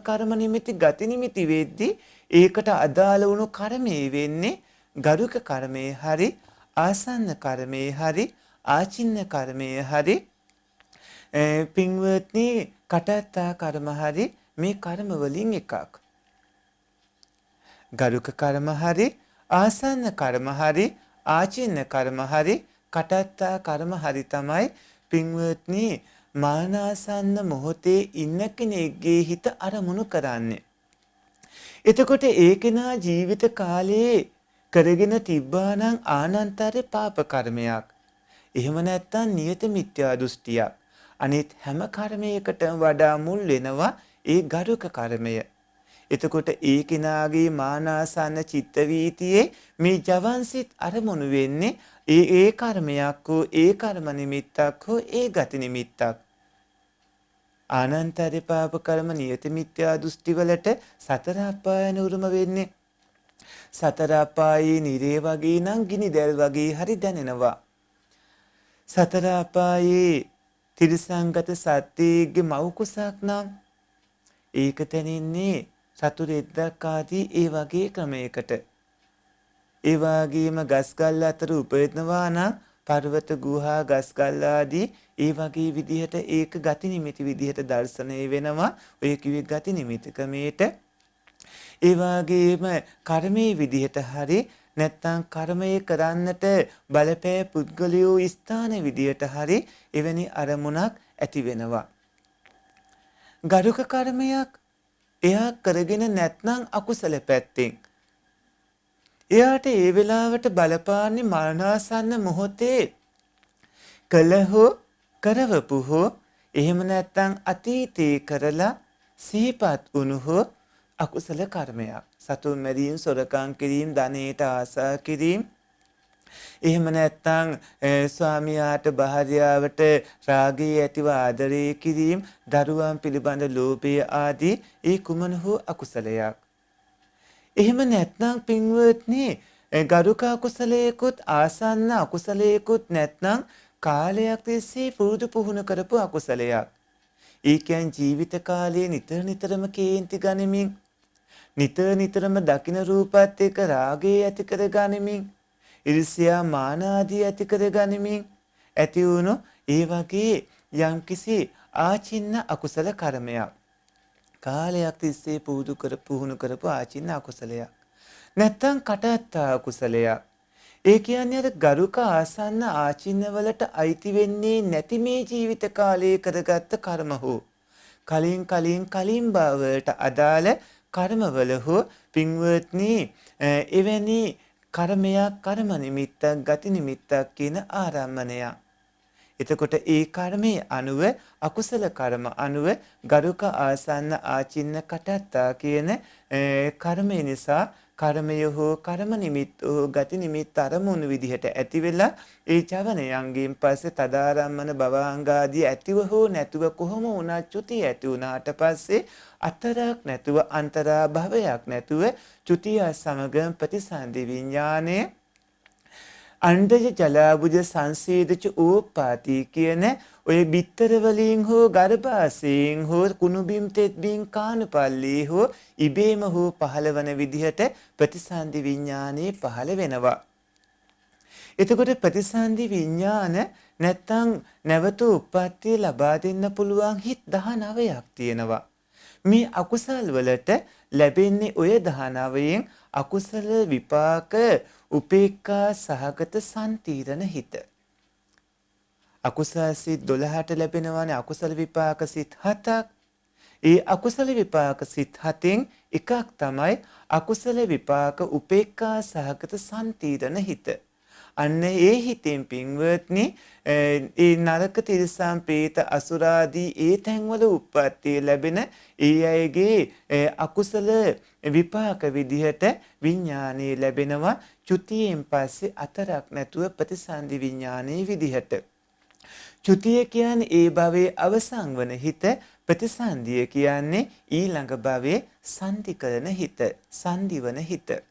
කර්ම නිමිති ගති නිමිති වෙද්දී ඒකට අදාළ වුණු කර්මයේ වෙන්නේ ගරුක කර්මයේ හරි ආසන්න කර්මයේ හරි ආචින්න කර්මයේ හරි පින්වත්නි කටත්තා කර්ම හරි මේ කර්ම වලින් එකක්. ගරුක කර්ම හරි ආසන්න කර්ම හරි ආචින්න කර්ම හරි කටත්තා කර්ම හරි තමයි පින්වත්නි මානාසන්න මොහොතේ ඉන්න කෙනෙක්ගේ හිත අරමුණු කරන්නේ. එතකොට ඒ කෙනා ජීවිත කාලයේ කරගෙන තිබ්බානම් ආනන්තර පාප කර්මයක්. එහෙම නැත්නම් නියත මිත්‍යා දෘෂ්ටියක්. අනිත් හැම කර්මයකටම වඩා මුල් වෙනවා ඒ ගරුක කර්මය. එතකොට ඒ කෙනාගේ මානාසන්න චිත්ත වීතියේ මේ ජවන්සිත අරමුණු වෙන්නේ ඒ කර්මයක් හෝ ඒ කර්ම නිමිත්තක් හෝ ඒ ගති නිමිත්තක්. ආනන්තර පාප කර්ම නියත මිත්‍යා දෘෂ්ටි වලට සතර අපායන උරුම වෙන්නේ. සතර අපායේ නිරේ වගේ නම් ගිනි දැල් වගේ හරි දැනෙනවා. සතර අපායේ තිරිසංගත සත්‍යයේ මව් කුසක් නම් ඒක දැනෙන්නේ සතු රෙද්දක් ආදී ඒ වගේ ක්‍රමයකට. ඒ වගේම ගස්ගල් අතර උපයනවා නම් පර්වත ගුහා ගස්ගල් ආදී ඒ වගේ විදිහට ඒක ගති නිමිති විදිහට දර්ශනය වෙනවා. ඔය කිව්වේ ගති නිමිති ක්‍රමයට. ඒ වගේම කර්මයේ විදිහට හරි නැත්නම් කර්මය කරන්නට බලපෑ පුද්ගලයෝ ස්ථාන විදිහට හරි එවැනි අරමුණක් ඇති වෙනවා. ගරුක කර්මයක් එයා කරගෙන නැත්නම් අකුසල පැත්තෙන් එයාට ඒ වෙලාවට බලපාන්නේ මරණාසන්න මොහොතේ කළ හෝ කරවපු හෝ එහෙම නැත්නම් අතීතේ කරලා සිහිපත් වුණු හෝ අකුසල කර්මයක්. සතුන් මැරීම, සොරකම් කිරීම, ධනයට ආසා කිරීම, එහෙම නැත්නම් ස්වාමියාට භාර්යාවට රාගය ඇතිව ආදරය කිරීම, දරුවන් පිළිබඳ ලෝභය ආදී ඒ කුමන හෝ අකුසලයක්. එහෙම නැත්නම් පින්වත්නි ගරුක අකුසලයකුත් ආසන්න අකුසලයකුත් නැත්නම් කාලයක් තිස්සේ පුරුදු පුහුණු කරපු අකුසලයක්. ඒ කියන්නේ ජීවිත කාලයේ නිතරම කේන්ති ගනිමින් නිතරම දකින රූපات එක්ක රාගය ඇති කර ගනිමින් ඉරිසියා මාන ආදී ඇති කර ගනිමින් ඇති වුණු ඒ වගේ යම්කිසි ආචින්න අකුසල කර්මයක්. කාලයක් තිස්සේ පුහුණු කරපු ආචින්න අකුසලයක්. නැත්තම් කටත්තා අකුසලයක්. ඒ කියන්නේ අර ගරුක ආසන්න ආචින්න වලට අයිති වෙන්නේ නැති මේ ජීවිත කාලයේ කරගත්ත කර්ම හෝ කලින් භවයට අදාළ කර්මවල හෝ පින්වත්නි එවැනි කර්මයක් කර්ම නිමිත්තක් ගති නිමිත්තක් කියන ආරම්මණයක්. එතකොට ඒ කර්මයේ අනුව අකුසල කර්ම අනුව ගරුක ආසන්න ආචින්න කටත්තා කියන කර්මය නිසා කර්මය හෝ කර්ම නිමිත්ත හෝ ගති නිමිත්ත අරමුණු විදිහට ඇති වෙලා ඒ ජවනයන්ගෙන් පස්සේ තදාරම්මන භවාංගාදී ඇතිව හෝ නැතුව කොහොම වුණත් චුතිය ඇති වුණාට පස්සේ අතරක් නැතුව අන්තරා භවයක් නැතුව චුතිය සමග ප්‍රතිසන්දි විඥානය අණ්ඩජ ජලාබුජ සංසේදච ඕපාති කියන ඔය බිත්තර වලින් හෝ ගර්භාෂයෙන් හෝ කුණුබිම් තෙත්බිම් කානුපල්ලී හෝ ඉබේම හෝ පහළවන විදිහට ප්‍රතිසන්දි විඥානේ පහළ වෙනවා. එතකොට ප්‍රතිසන්දි විඥාන නැත්තම් නැවත උප්පත්තිය ලබා දෙන්න පුළුවන් හිත් 19ක් තියෙනවා. මේ අකුසල් වලට ලැබෙන්නේ ඔය 19න් අකුසල විපාක උපේක්ඛා සහගත සම්තිරණ හිත. අකුසල සිත් 12ට ලැබෙනවානේ අකුසල විපාක සිත් 7ක්. ඒ අකුසල විපාක සිත් 7න් එකක් තමයි අකුසල විපාක උපේක්ඛා සහගත සම්තිරණ හිත. අන්න ඒ හිතෙන් පින්වත්නි ඒ නරක තිරිසන් പ്രേත අසුරාදී ඒ තැන්වල උප්පත්තිය ලැබෙන ඒ අයගේ අකුසල විපාක විදිහට විඥානයේ ලැබෙනවා චුතියෙන් පස්සේ අතරක් නැතුව ප්‍රතිසන්දි විඥානයේ විදිහට. චුතිය කියන්නේ ඒ භවයේ අවසන් වන හිත, ප්‍රතිසන්දිය කියන්නේ ඊළඟ භවයේ සන්ධි කරන හිත, සන්ධිවන හිත.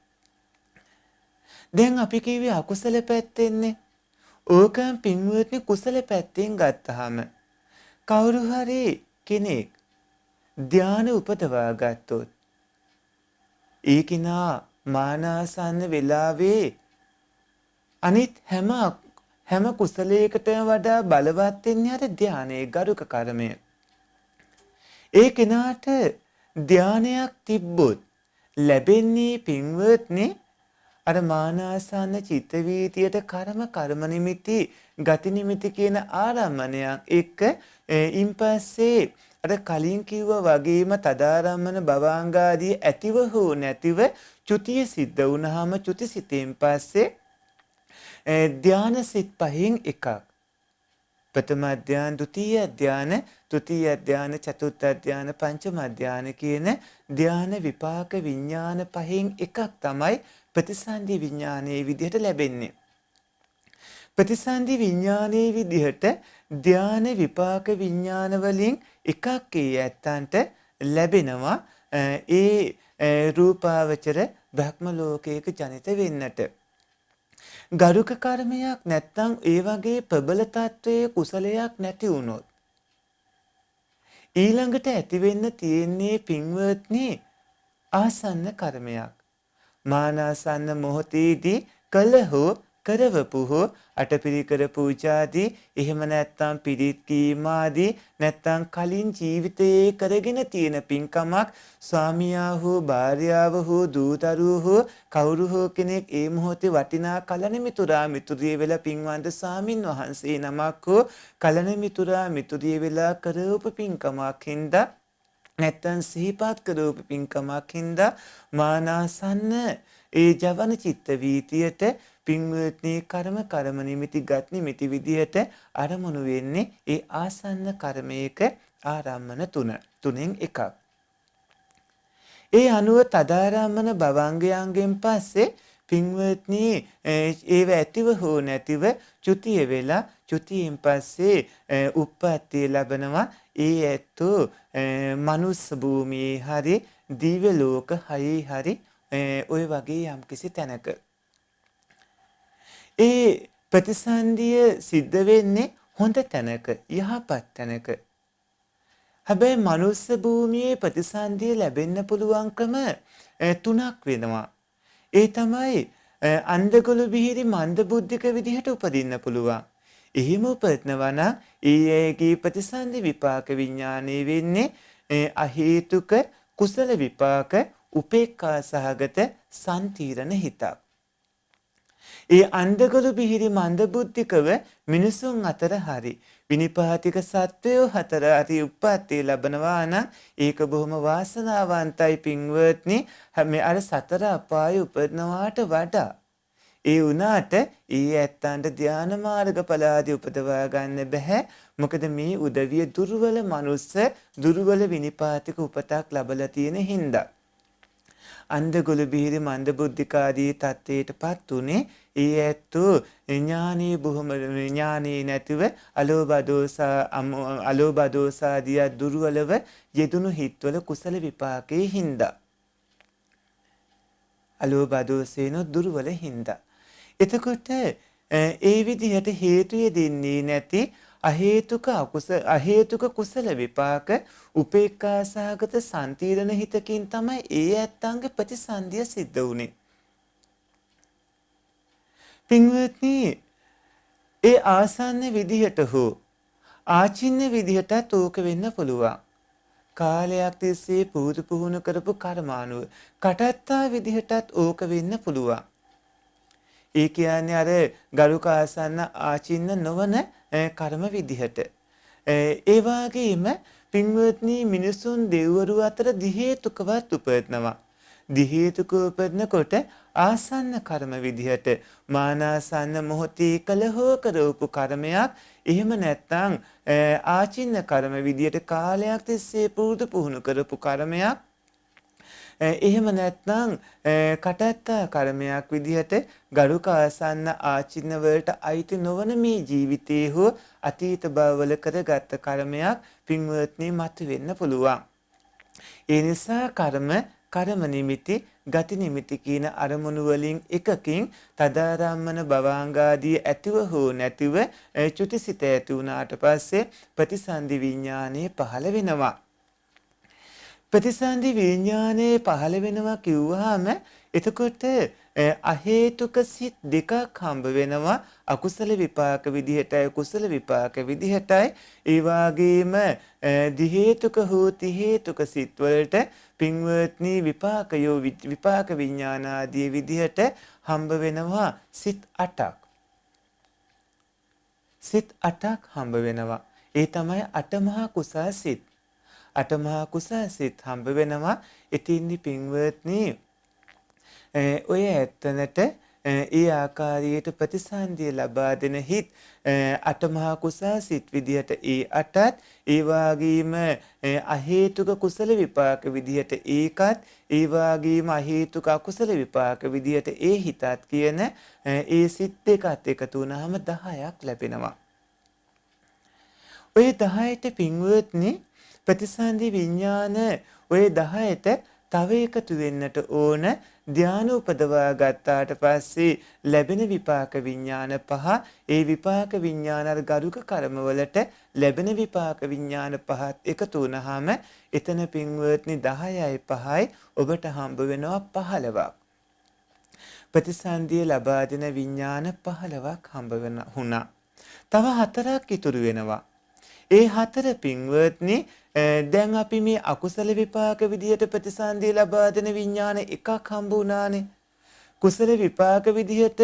දැන් අපි කිව්වේ අකුසල පැත්තෙන්නේ. ඕකම් පින්වත්නි කුසල පැත්තෙන් ගත්තාම කවුරු හරි කෙනෙක් ධානය උපදවා ගත්තොත් ඒ කිනා මානාසන්න වෙලාවේ අනිත් හැම කුසලයකටම වඩා බලවත් වෙන්නේ අර ධානයේ ගරුක කර්මය. ඒ කෙනාට ධානයක් තිබ්බොත් ලැබෙන්නේ පින්වත්නි අර මානාසන්න චිත්ත වීතියට කර්ම නිමිති ගති නිමිති කියන ආරම්මණයක් එක්ක ඉන්පස්සේ අර කලින් කිව්වා වගේම තදාරම්මන භවාංගාදී ඇතිව හෝ නැතිව චුතිය සිද්ධ වුණාම චුති සිතෙන් පස්සේ ධාන සිත් පහෙන් එකක්. ප්‍රථම ධාන, ဒုတိ ය ධාන, තෘතීය ධාන, චතුර්ථ ධාන, පංචම ධාන කියන ධාන විපාක විඥාන පහෙන් එකක් තමයි ප්‍රතිසන්දි විඥානයේ විදිහට ලැබෙන්නේ. ප්‍රතිසන්දි විඥානයේ විදිහට ධාන විපාක විඥාන වලින් එකක් ඒ ඇත්තන්ට ලැබෙනවා ඒ රූපාවචර බ්‍රහ්ම ලෝකයක ජනිත වෙන්නට. ගරුක කර්මයක් නැත්නම් ඒ වගේ ප්‍රබල තත්වයේ කුසලයක් නැති වුණොත් ඊළඟට ඇති වෙන්න තියෙන්නේ පින්වත්නි ආසන්න කර්මයක්. මානාසන්න මොහොතේදී කළ හෝ කරවපු හෝ අටපිරිකර පූජාදී එහෙම නැත්නම් පිරිත් කීම ආදී නැත්නම් කලින් ජීවිතයේ කරගෙන තියෙන පින්කමක් ස්වාමියා හෝ භාර්යාව හෝ දූ දරුවෝ හෝ කවුරු හෝ කෙනෙක් ඒ මොහොතේ වටිනා කලණ මිතුරා මිතුරිය වෙලා පින්වන්ත ස්වාමින් වහන්සේ නමක් හෝ කලණ මිතුරා මිතුරිය වෙලා කරවපු පින්කමක් හින්දා නැත්තම් සිහිපත් කරවපු පින්කමක් හින්දා මානාසන්න ඒ ජවන චිත්ත වීතියට පින්වත්නි කර්ම නිමිති ගත් නිමිති විදියට අරමුණු වෙන්නේ ඒ ආසන්න කර්මයක ආරම්මන තුනෙන් එකක්. ඒ අනුව තදාරම්මන භවංගයන්ගෙන් පස්සේ පින්වත්නි ඒව ඇතිව හෝ නැතිව චුතිය වෙලා චුතියෙන් පස්සේ උප්පත්තිය ලැබෙනවා. ඒ ඇත්තෝ මනුස්ස භූමියේ හරි දිව්‍ය ලෝක හයේ හරි ඔය වගේ යම්කිසි තැනක. ඒ ප්‍රතිසන්දිය සිද්ධ වෙන්නේ හොඳ තැනක, යහපත් තැනක. හැබැයි මනුස්ස භූමියේ ප්‍රතිසන්දිය ලැබෙන්න පුළුවන්කම තුනක් වෙනවා. ඒ තමයි අන්ධගොළු බිහිරි මන්දබුද්ධික විදිහට උපදින්න පුළුවන්. එහෙම උපදිනවා නම් ඊයේගේ ප්‍රතිසන්දි විපාක විඥානයේ වෙන්නේ අහේතුක කුසල විපාක උපේක්ඛා සහගත සම්තිරණ හිතක්. ඒ අන්ධගොළු බිහිරි මන්දබුද්ධිකව මිනිසුන් අතර හරි විනිපාතික සත්වයෝ හතර හරි උප්පත්තිය ලැබනවා නම් ඒක බොහොම වාසනාවන්තයි පින්වත්නි. මේ අර සතර අපායේ උපදිනවාට වඩා ඒ වුණාට ඒ ඇත්තන්ට ධාන මාර්ගඵල ආදී උපදවා ගන්න බෑ. මොකද මේ උදවිය දුර්වල මනුස්ස දුර්වල විනිපාතික උපතක් ලැබලා තියෙන හින්දා. අන්ධගොළු බිහිරි මන්දබුද්ධිකාදී තත්ත්වයටපත් උනේ ඒ ඇත්තෝ ඥානී බොහොම ඥානී නැතිව අලෝභ දෝසාදී දුර්වලව යෙදුණු හිත්වල කුසල විපාකේ හින්දා. අලෝභ දෝසේන දුර්වල හින්දා. එතකොට ඒ විදිහට හේතු යෙදෙන්නේ නැති අහේතුක කුසල විපාක උපේක්ඛා සහගත සම්තිරණ හිතකින් තමයි ඒ ඇත්තන්ගේ ප්‍රතිසන්දිය සිද්ධ වුනේ. පින්වත්නි ඒ ආසන්න විදිහට හෝ ආචින්න විදිහටත් ඕක වෙන්න පුළුවන්. කාලයක් තිස්සේ පුහුණු පුහුණු කරපු කර්මානුව කටත්තා විදිහටත් ඕක වෙන්න පුළුවන්. ඒ කියන්නේ අර ගරුක ආසන්න ආචින්න නොවන කර්ම විදිහට. ඒ වගේම පින්වත්නි මිනිසුන් දෙවිවරු අතර දිහේතුකවත් උපදිනවා. දිහේතුක උපදිනකොට ආසන්න කර්ම විදිහට මානාසන්න මොහොතේ කලහෝ කරවපු කර්මයක් එහෙම නැත්නම් ආචින්න කර්ම විදිහට කාලයක් තිස්සේ පුරුදු පුහුණු කරපු කර්මයක් එහෙම නැත්නම් කටත්තා කර්මයක් විදිහට ගරුක ආසන්න ආචින්න වලට අයිති නොවන මේ ජීවිතයේ හෝ අතීත භවවල කරගත් කර්මයක් පින්වත්නි මතුවෙන්න පුළුවන්. ඒ නිසා කර්ම නිමිති ගති නිමිති කියන අරමුණු වලින් එකකින් තදාරම්මන භවාංගාදී ඇතිව හෝ නැතිව චුතිසිත ඇති වුණාට පස්සේ ප්‍රතිසන්දි විඥානය පහළ වෙනවා. ප්‍රතිසන්දි විඥානයේ පහළ වෙනවා කිව්වහම එතකොට අහේතුක සිත් දෙකක් හම්බ වෙනවා අකුසල විපාක විදිහටයි කුසල විපාක විදිහටයි ඒ වගේම දිහේතුක හෝ තිහේතුක සිත් වලට පින්වත්නි විපාක විඥාන ආදී විදිහට හම්බ වෙනවා සිත් 8ක්. සිත් 8ක් හම්බ වෙනවා. ඒ තමයි අටමහා කුසල් සිත්. අටමහා කුසල් සිත් හම්බ වෙනවා. ඉතින්දි පින්වත්නි ඔය ඇත්තනට ඒ ආකාරයට ප්‍රතිසන්දිය ලබා දෙන හිත් අටමහා කුසල් සිත් විදිහට ඒ අටත් ඒ වගේම අහේතුක කුසල විපාක විදිහට ඒකත් ඒ වගේම අහේතුක අකුසල විපාක විදිහට ඒ හිතත් කියන ඒ සිත් දෙකත් එකතු වුණාම 10ක් ලැබෙනවා. ඔය 10ට පින්වත්නි ප්‍රතිසන්දි විඥාන ඔය 10ට තව එකතු වෙන්නට ඕන ධානය උපදවා ගත්තාට පස්සේ ලැබෙන විපාක විඥාන පහ ඒ විපාක විඥාන අර ගරුක කර්මවලට ලැබෙන විපාක විඥාන පහත් එකතු වුණාම එතන පින්වත්නි 10යි 5යි ඔබට හම්බ වෙනවා 15ක්. ප්‍රතිසන්දිය ලබා දෙන විඥාන 15ක් හම්බ වුණා. තව 4ක් ඉතුරු වෙනවා. ඒ 4 පින්වත්නි දැන් අපි මේ අකුසල විපාක විදියට ප්‍රතිසන්දිය ලබා දෙන විඥාන එකක් හම්බ වුණානේ. කුසල විපාක විදියට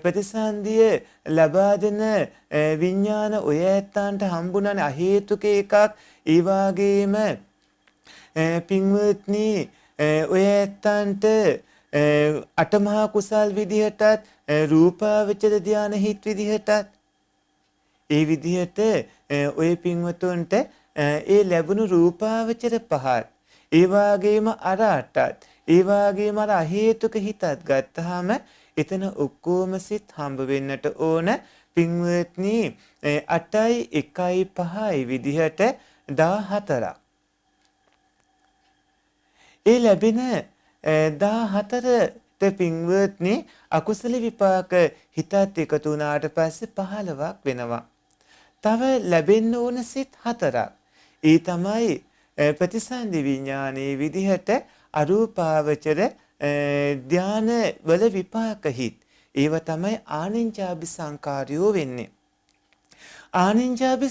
ප්‍රතිසන්දිය ලබා දෙන විඥාන ඔය ඇත්තන්ට හම්බුණානේ අහේතුක එකක්. ඒ වගේම පින්වත්නි ඔය ඇත්තන්ට අටමහා කුසල් විදියටත් රූපාවචර ධාන හිත් විදියටත් ඒ විදිහට ඔය පින්වතුන්ට ඒ ලැබුණු රූපාවචර පහත් ඒ වගේම අර අටත් ඒ වගේම අර අහේතුක හිතත් ගත්තාම එතන ඔක්කොම සිත් හම්බ වෙන්නට ඕන පින්වත්නි 8යි 1යි 5යි විදිහට 14ක්. ඒ ලැබෙන 14ට පින්වත්නි අකුසල විපාක හිතත් එකතු වුණාට පස්සේ 15ක් වෙනවා. තව ලැබෙන්න ඕන සිත් 4ක්. ඒ තමයි ප්‍රතිසන්දි විඥානයේ විදිහට අරූපාවචර ධාන වල විපාක හිත්. ඒව තමයි ආනින්ජාභි සංකාරයෝ වෙන්නේ. ආනින්ජාභි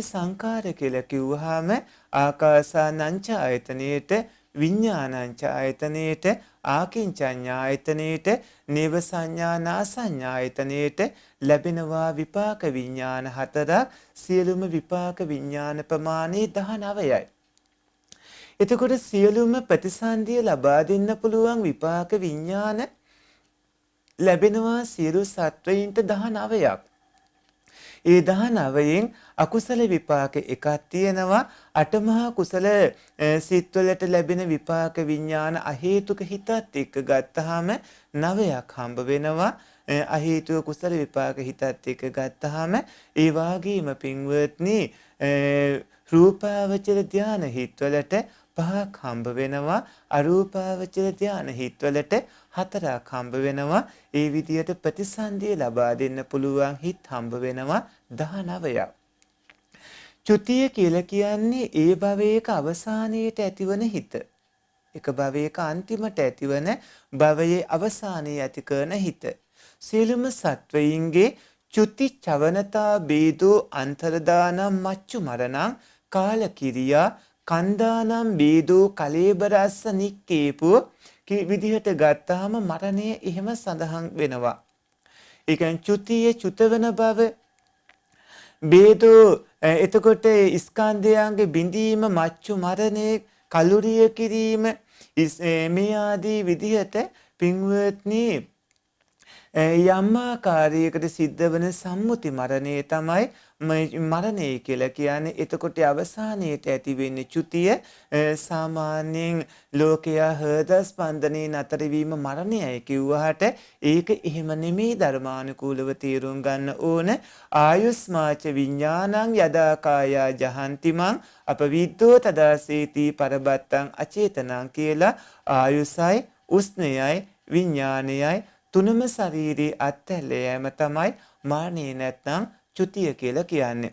සංකාර කියලා කිව්වහම ආකාසානංච ආයතනයේට විඥානංච ආයතනයේට ආකින්චඤ්ඤායතනයේට නේව සංඥා නාසඤ්ඤායතනයේට ලැබෙනවා විපාක විඥාන 4ක් සියලුම විපාක විඥාන ප්‍රමාණය 19යි. එතකොට සියලුම ප්‍රතිසන්දිය ලබා දෙන්න පුළුවන් විපාක විඥාන ලැබෙනවා සියලු සත්වයින්ට 19ක්. ඒ 19න් අකුසල විපාක එකක් තියෙනවා. අටමහා කුසල සිත්වලට ලැබෙන විපාක විඥාන අහේතුක හිතත් එක්ක ගත්තාම 9ක් හම්බ වෙනවා. අහේතුක කුසල විපාක හිතත් එක්ක ගත්තාම ඒ වාගේම පින්වත්නි රූපාවචර ධාන හිත්වලට 5ක් හම්බ වෙනවා. අරූපාවචර ධාන හිත්වලට 4ක් හම්බ වෙනවා. ඒ විදියට ප්‍රතිසන්දිය ලබා දෙන්න පුළුවන් හිත් හම්බ වෙනවා 19ක්. චුතිය කියලා කියන්නේ ඒ භවයක අවසානයේට ඇතිවන හිත. එක භවයක අන්තිමට ඇතිවන භවයේ අවසානයේ ඇති කරන හිත. සියලුම සත්වයින්ගේ චුති චවනතා බේදෝ අන්තරදානම් මච්චු මරණං කාලකිරියා කන්දානම් බේදෝ කලේබරස්ස නික්කේපු විදිහට ගත්තාම මරණය එහෙම සඳහන් වෙනවා. ඒ කියන්නේ චුතියේ චුතවන බව බේදෝ එතකොට ස්කන්ධයන්ගේ බිඳීම මච්චු මරණය කලුරිය කිරීම මේ ආදී විදිහට පින්වත්නි යම් ආකාරයකට සිද්ධ වන සම්මුති මරණය තමයි මරණය කියලා කියන්නේ. එතකොට අවසානයේට ඇති වෙන්නේ චුතිය. සාමාන්‍යයෙන් ලෝකයා හෘද ස්පන්දනයේ නතර වීම මරණයයි කිව්වහට ඒක එහෙම නෙමෙයි. ධර්මානුකූලව තේරුම් ගන්න ඕන. ආයුස්මාච විඥානං යදා කායා ජහන්තිමං අපවිද්දෝ තදාසේති පරබත්තං අචේතනං කියලා ආයුසයි උස්නයයි විඥානයයි තුනම ශරීරයේ අත්හැල යෑම තමයි මරණය නැත්නම් චුතිය කියලා කියන්නේ.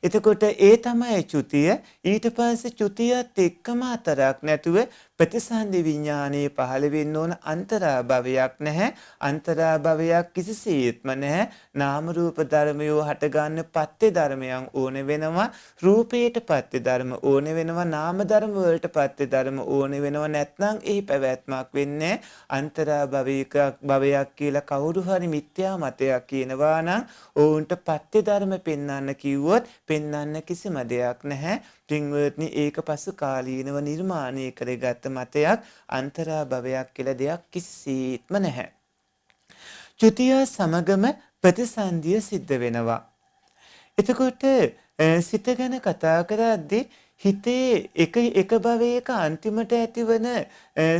එතකොට ඒ තමයි චුතිය. ඊට පස්සේ චුතියත් එක්කම අතරක් නැතුව ප්‍රතිසන්දි විඥානයේ පහළ වෙන්න ඕන අන්තරාභවයක් නැහැ. අන්තරාභවයක් කිසිසේත්ම නැහැ. නාම රූප ධර්මයෝ හටගන්න පත්‍ය ධර්මයන් ඕන වෙනවා. රූපයට පත්‍ය ධර්ම ඕන වෙනවා. නාම ධර්ම වලට පත්‍ය ධර්ම ඕන වෙනවා. නැත්නම් එහි පැවැත්මක් වෙන්නේ අන්තරාභවයක භවයක් කියලා කවුරු හරි මිත්‍යා මතයක් කියනවා නම් ඔවුන්ට පත්‍ය ධර්ම පෙන්වන්න කිව්වොත් පෙන්වන්න කිසිම දෙයක් නැහැ. පින්වත්නි ඒක පසු කාලීනව නිර්මාණය කරගත් මතයක්. අන්තරාභවයක් කියලා දෙයක් කිසිසේත්ම නැහැ. චුතිය සමගම ප්‍රතිසන්දිය සිද්ධ වෙනවා. එතකොට සිත ගැන කතා කරද්දී හිතේ එක භවයක අන්තිමට ඇතිවන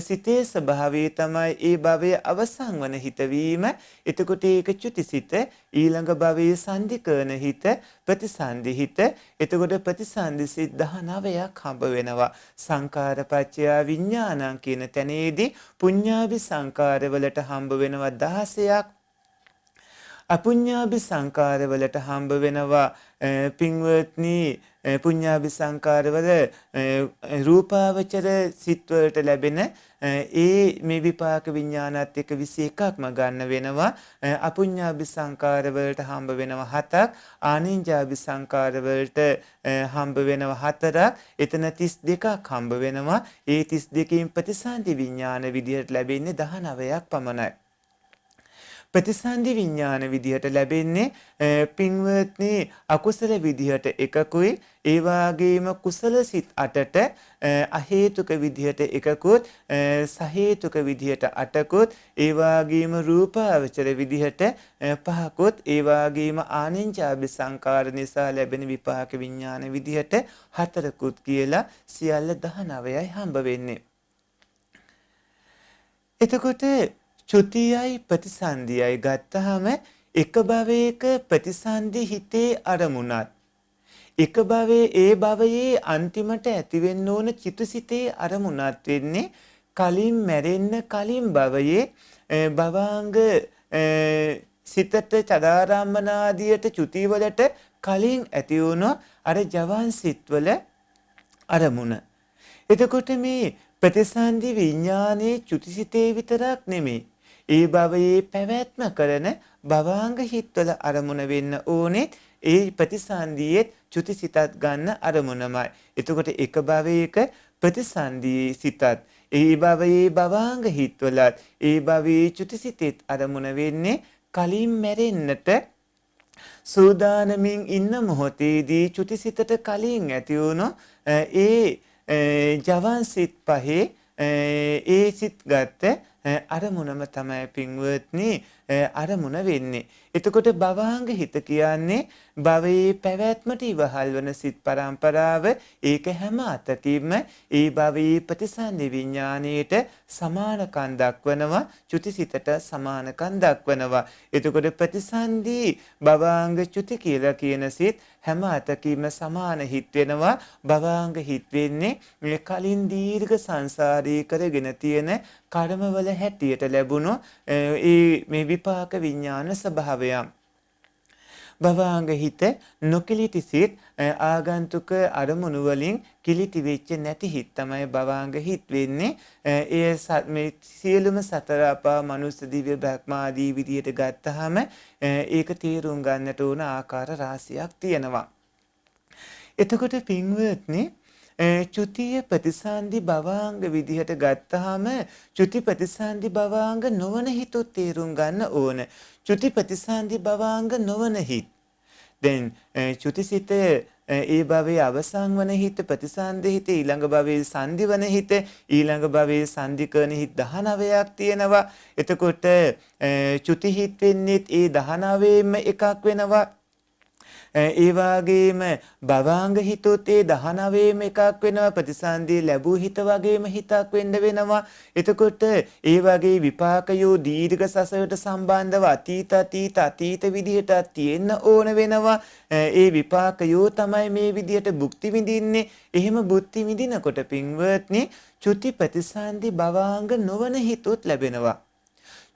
සිතේ ස්වභාවය තමයි ඒ භවයේ අවසන් වන හිත වීම. එතකොට ඒක චුතිසිත. ඊළඟ භවයේ සංදි කරන හිත ප්‍රතිසන්දි හිත. එතකොට ප්‍රතිසන්දි සිත් 19ක් හම්බ වෙනවා. සංකාරපච්චය විඥානං කියන තැනේදී පුඤ්ඤාභි සංකාරවලට හම්බ වෙනවා 16ක්. අපුඤ්ඤාභි සංකාරවලට හම්බ වෙනවා පින්වත්නි පුඤ්ඤාභි සංකාරවල රූපාවචර සිත්වලට ලැබෙන මේ විපාක විඥානත් එක්ක 21ක්ම ගන්න වෙනවා. අපුඤ්ඤාභි සංකාරවලට හම්බ වෙනවා 7ක්. ආනිඤ්ඤාභි සංකාරවලට හම්බ වෙනවා 4ක්. එතන 32ක් හම්බ වෙනවා. ඒ 32කින් ප්‍රතිසන්දි විඥාන විදිහට ලැබෙන්නේ 19ක් පමණයි. ප්‍රතිසන්දි විඥාන විදිහට ලැබෙන්නේ පින්වත්නි අකුසල විදිහට එකකුයි. ඒ වගේම කුසල සිත් 8ට අහේතුක විදිහට එකකුත් සහේතුක විදිහට 8කුත් ඒ වගේම රූපාවචර විදිහට 5කුත් ඒ වගේම ආනිඤ්ඤාභි සංකාර නිසා ලැබෙන විපාක විඥාන විදිහට 4කුත් කියලා සියල්ල 19යි හම්බ වෙන්නේ. එතකොට චුතියයි ප්‍රතිසන්දියයි ගත්තහම එක භවයක ප්‍රතිසන්දි හිතේ අරමුණත් එක භවයේ ඒ භවයේ අන්තිමට ඇතිවෙන්න ඕන චිතුසිතේ අරමුණත් වෙන්නේ කලින් මැරෙන්න කලින් භවයේ භවාංග සිතට චදාරම්මනාදියට චුතිවලට කලින් ඇති වුණු අර ජවන් සිත්වල අරමුණ. එතකොට මේ ප්‍රතිසන්දි විඥානයේ චුතිසිතේ විතරක් නෙමෙයි ඒ භවයේ පැවැත්ම කරන භවාංග හිත්වල අරමුණ වෙන්න ඕනේ. ඒ ප්‍රතිසන්දියේ චුතිසිතත් ගන්න අරමුණමයි. එතකොට එක භවයක ප්‍රතිසන්දියේ සිතත් ඒ භවයේ භවාංග හිත්වලත් ඒ භවයේ චුතිසිතෙත් අරමුණ වෙන්නේ කලින් මැරෙන්නට සූදානමින් ඉන්න මොහොතේදී චුතිසිතට කලින් ඇති වුණු ඒ ජවන් සිත් පහේ ඒ සිත් ගත්ත අරමුණම තමයි පින්වත්නි අරමුණ වෙන්නේ. එතකොට භවාංග හිත කියන්නේ භවයේ පැවැත්මට ඉවහල් වන සිත් පරම්පරාව. ඒක හැම අතකින්ම ඒ භවයේ ප්‍රතිසන්දි විඥාණයට සමානකම් දක්වනවා. චුතිසිතට සමානකම් දක්වනවා. එතකොට ප්‍රතිසන්දි භවාංග චුති කියලා කියන සිත් හැම අතකින්ම සමාන හිත් වෙනවා. භවාංග හිත් වෙන්නේ මේ කලින් දීර්ඝ සංසාරී කරගෙන තියෙන කර්මවල හැටියට ලැබුණු මේ විපාක විඥාන ස්වභාවයන්. භවාංග හිත නොකිලිටි සිත් ආගන්තුක අරමුණු වලින් කිලිටි වෙච්ච නැති හිත් තමයි භවාංග හිත් වෙන්නේ. මේ සියලුම සතර අපා මනුස්ස දිව්‍ය බ්‍රහ්ම ආදී විදියට ගත්තාම ඒක තේරුම් ගන්නට ඕන ආකාර රාශියක් තියෙනවා. එතකොට පින්වත්නි චුතිය ප්‍රතිසන්දි භවාංග විදිහට ගත්තාම චුති ප්‍රතිසන්දි භවාංග නොවන හිතුත් තේරුම් ගන්න ඕන. චුති ප්‍රතිසන්දි භවාංග නොවන හිත්. දැන් චුතිසිත ඒ භවයේ අවසන් වන හිත ප්‍රතිසන්දි හිත ඊළඟ භවයේ සංදි වන හිත ඊළඟ භවයේ සංදි කරන හිත 19ක් තියෙනවා. එතකොට චුති හිත වෙන්නේ ඒ 19ෙම එකක් වෙනවා. ඒ වගේම භවාංග හිතොත් ඒ 19ෙම එකක් වෙනවා. ප්‍රතිසන්දිය ලැබූ හිත වගේම හිතක් වෙන්න වෙනවා. එතකොට ඒ වගේ විපාකයෝ දීර්ඝ සසරට සම්බන්ධව අතීත විදිහට තියෙන්න ඕන වෙනවා. ඒ විපාකයෝ තමයි මේ විදිහට භුක්ති විඳින්නේ. එහෙම භුක්ති විඳිනකොට පින්වත්නි චුති ප්‍රතිසන්දි භවාංග නොවන හිතොත් ලැබෙනවා.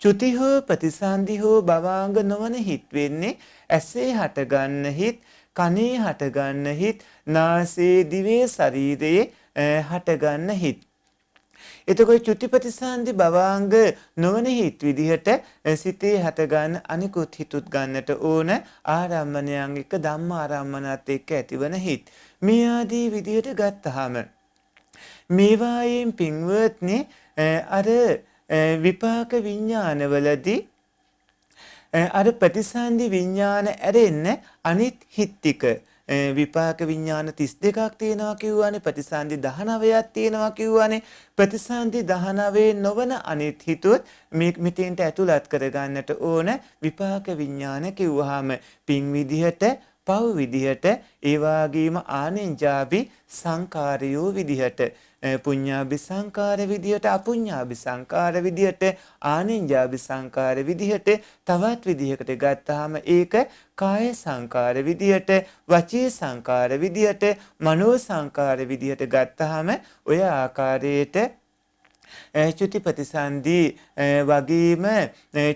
චුති හෝ ප්‍රතිසන්දි හෝ භවාංග නොවන හිත් වෙන්නේ ඇසේ හටගන්න හිත්, කනේ හටගන්න හිත්, නාසයේ දිවේ ශරීරයේ හටගන්න හිත්. එතකොට චුති ප්‍රතිසන්දි භවාංග නොවන හිත් විදිහට සිතේ හටගන්න අනිකුත් හිතුත් ගන්නට ඕන ආරම්මණයන් එක ධම්ම ආරම්මනත් එක්ක ඇතිවන හිත්. මේ ආදී විදිහට ගත්තාම මේවායින් පින්වත්නි අර විපාක විඥානවලදී අර ප්‍රතිසන්දි විඥාන ඇරෙන්න අනිත් හිත් ටික විපාක විඥාන 32ක් තියෙනවා කිව්වානේ. ප්‍රතිසන්දි 19ක් තියෙනවා කිව්වානේ. ප්‍රතිසන්දි 19 නොවන අනිත් හිතුත් මෙතෙන්ට ඇතුළත් කරගන්නට ඕන විපාක විඥාන කිව්වහම පින් විදිහට පව් විදිහට ඒ වගේම ආනෙන්ජාබි සංකාරයෝ විදිහට පුඤ්ඤාභි සංකාර විදියට අපුඤ්ඤාභි සංකාර විදියට ආනෙන්ජාභි සංකාර විදියට තවත් විදිහකට ගත්තාම ඒක කාය සංකාර විදියට වචී සංකාර විදියට මනෝ සංකාර විදියට ගත්තාම ඔය ආකාරයට චුති ප්‍රතිසන්දි වගේම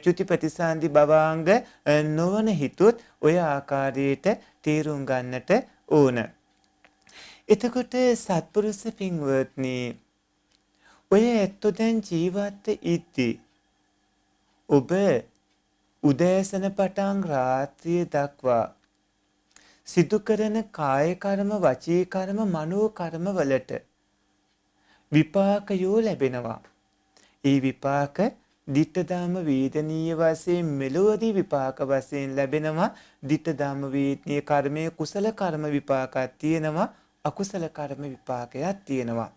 චුති ප්‍රතිසන්දි භවාංග නොවන හිතුත් ඔය ආකාරයට තේරුම් ගන්නට ඕන. එතකොට සත්පුරුෂ පින්වත්නි ඔය ඇත්තෝ දැන් ජීවත් ඉද්දී ඔබ උදෑසන පටන් රාත්‍රිය දක්වා සිදු කරන කාය කර්ම, වචී කර්ම, මනෝ කර්ම වලට විපාකයෝ ලැබෙනවා. ඒ විපාක ditta ධම්ම වේදනීය වශයෙන් මෙලොවදී විපාක වශයෙන් ලැබෙනවා. ditta ධම්ම වේදනීය කර්මයේ කුසල කර්ම විපාකයක් තියෙනවා. අකුසල කර්ම විපාකයක් තියෙනවා.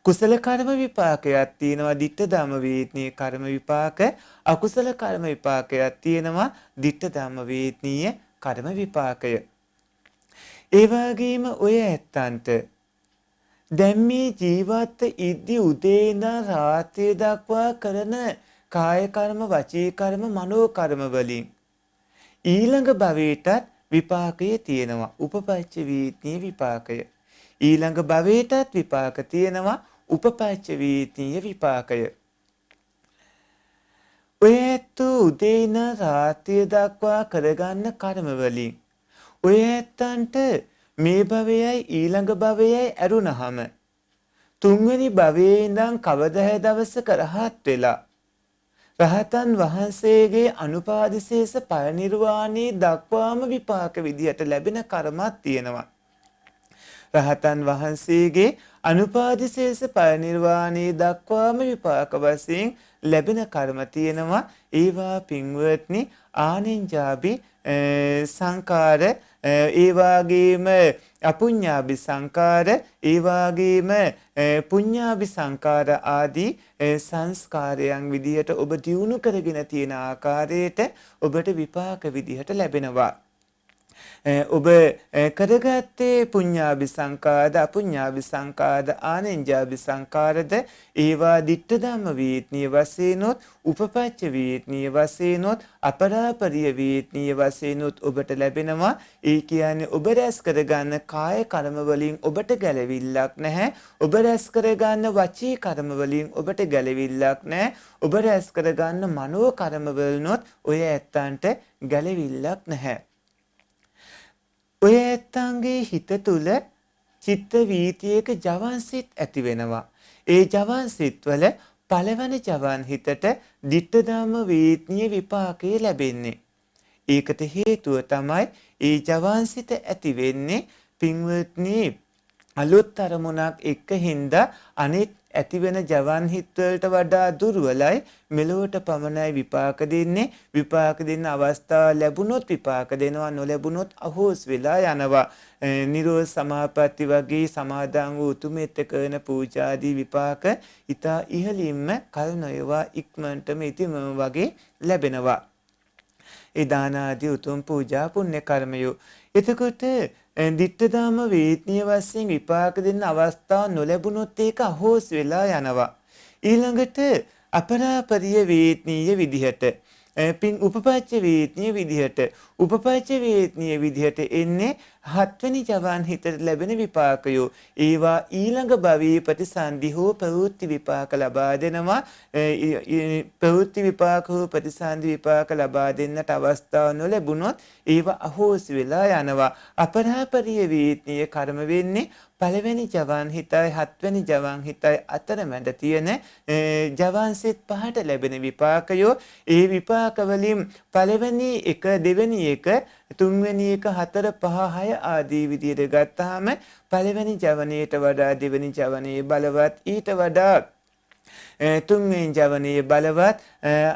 කුසල කර්ම විපාකයක් තියෙනවා ditta ධම්ම වේදනීය කර්ම විපාක. අකුසල කර්ම විපාකයක් තියෙනවා ditta ධම්ම වේදනීය කර්ම විපාකය. ඒ වගේම ඔය ඇත්තන්ට දැන් මේ ජීවත් ඉද්දී උදේ ඉඳන් රාත්‍රිය දක්වා කරන කාය කර්ම, වචී කර්ම, මනෝ කර්ම වලින් ඊළඟ භවයටත් විපාකය තියෙනවා. උපපච්ච වේදනීය විපාකය. ඊළඟ භවයටත් විපාක තියෙනවා. උපපච්ච වේදනීය විපාකය. ඔය ඇත්තෝ උදේ ඉඳන් රාත්‍රිය දක්වා කරගන්න කර්ම වලින් ඔය ඇත්තන්ට මේ භවයයි ඊළඟ භවයයි ඇරුණහම තුන්වෙනි භවයේ ඉඳන් කවදා දවසක රහත් වෙලා රහතන් වහන්සේගේ අනුපාදිශේෂ පරිනිර්වාණය දක්වාම විපාක විදියට ලැබෙන කර්මයක් තියෙනවා. රහතන් වහන්සේගේ අනුපාදිශේෂ පරිනිර්වාණය දක්වාම විපාක වශයෙන් ලැබෙන කර්ම තියෙනවා. ඒවා පින්වත්නි ආනෙන්ජාභි සංකාර, ඒ වගේම අපුඤ්ඤාභි සංකාර, ඒ වගේම පුඤ්ඤාභි සංකාර ආදී සංස්කාරයන් විදිහට ඔබ දියුණු කරගෙන තියෙන ආකාරයට ඔබට විපාක විදිහට ලැබෙනවා. ඔබ කරගත්තේ පුඤ්ඤාභි සංකාරද, අපුඤ්ඤාභි සංකාරද, ආනෙන්ජාභි සංකාරද, ඒවා ditta ධම්ම වේදනීය වශයෙන්ොත්, උපපච්ච වේදනීය වශයෙන්ොත්, අපරාපරිය වේදනීය වශයෙන්ොත් ඔබට ලැබෙනවා. ඒ කියන්නේ ඔබ රැස් කරගන්න කාය කර්ම වලින් ඔබට ගැලවිල්ලක් නැහැ. ඔබ රැස් කරගන්න වචී කර්ම වලින් ඔබට ගැලවිල්ලක් නැහැ. ඔබ රැස් කරගන්න මනෝ කර්ම වලිනොත් ඔය ඇත්තන්ට ගැලවිල්ලක් නැහැ. ඔය ඇත්තන්ගේ හිත තුල චිත්ත වීතියක ජවන් සිත් ඇති වෙනවා. ඒ ජවන් සිත්වල පළවන ජවන් හිතට ditta ධම්ම වේත්නීය විපාකේ ලැබෙන්නේ. ඒකට හේතුව තමයි ඒ ජවන් සිත ඇති වෙන්නේ පින්වත්නි අලුත් අරමුණක් එක්ක හින්දා අනිත් ඇතිවෙන ජවන් හිත් වලට වඩා දුර්වලයි මෙලොවට පමණයි විපාක දෙන්නේ විපාක දෙන්න අවස්ථාව ලැබුණොත් විපාක දෙනවා නොලැබුණොත් අහෝස් වෙලා යනවා නිරෝධ සමාපatti වගේ සමාදන් වූ උතුමෙත් කරන පූජාදී විපාක ඊට ඉහළින්ම කල නොයවා ඉක්මනටම ඉතිම වගේ ලැබෙනවා ඒ දාන ආදී උතුම් පූජා පුණ්‍ය කර්මයෝ එතකොට ditta ධම්ම වේත්නීය වශයෙන් විපාක දෙන්න අවස්ථාව නොලැබුණොත් ඒක අහෝස් වෙලා යනවා. ඊළඟට අපරාපරිය වේත්නීය විදිහට පින් උපපච්ච වේත්නීය විදිහට එන්නේ හත්වෙනි ජවන් හිතට ලැබෙන විපාකයෝ. ඒවා ඊළඟ භවයේ ප්‍රතිසන්දි හෝ ප්‍රවෘත්ති විපාක ලබා දෙනවා. ප්‍රවෘත්ති විපාක හෝ ප්‍රතිසන්දි විපාක ලබා දෙන්නට අවස්ථාව නොලැබුණොත් ඒවා අහෝසි වෙලා යනවා. අපරාපරිය වේත්නීය කර්ම වෙන්නේ පළවෙනි ජවන් හිතයි හත්වෙනි ජවන් හිතයි අතරමැද තියෙන ජවන් සිත් පහට ලැබෙන විපාකයෝ. ඒ විපාක වලින් පළවෙනි එක දෙවෙනි එක තුන්වෙනි එක හතර පහ හය ආදී විදිහට ගත්තාම පළවෙනි ජවනයේට වඩා දෙවෙනි ජවනයේ බලවත් ඊට වඩා තුන්වෙනි ජවනයේ බලවත්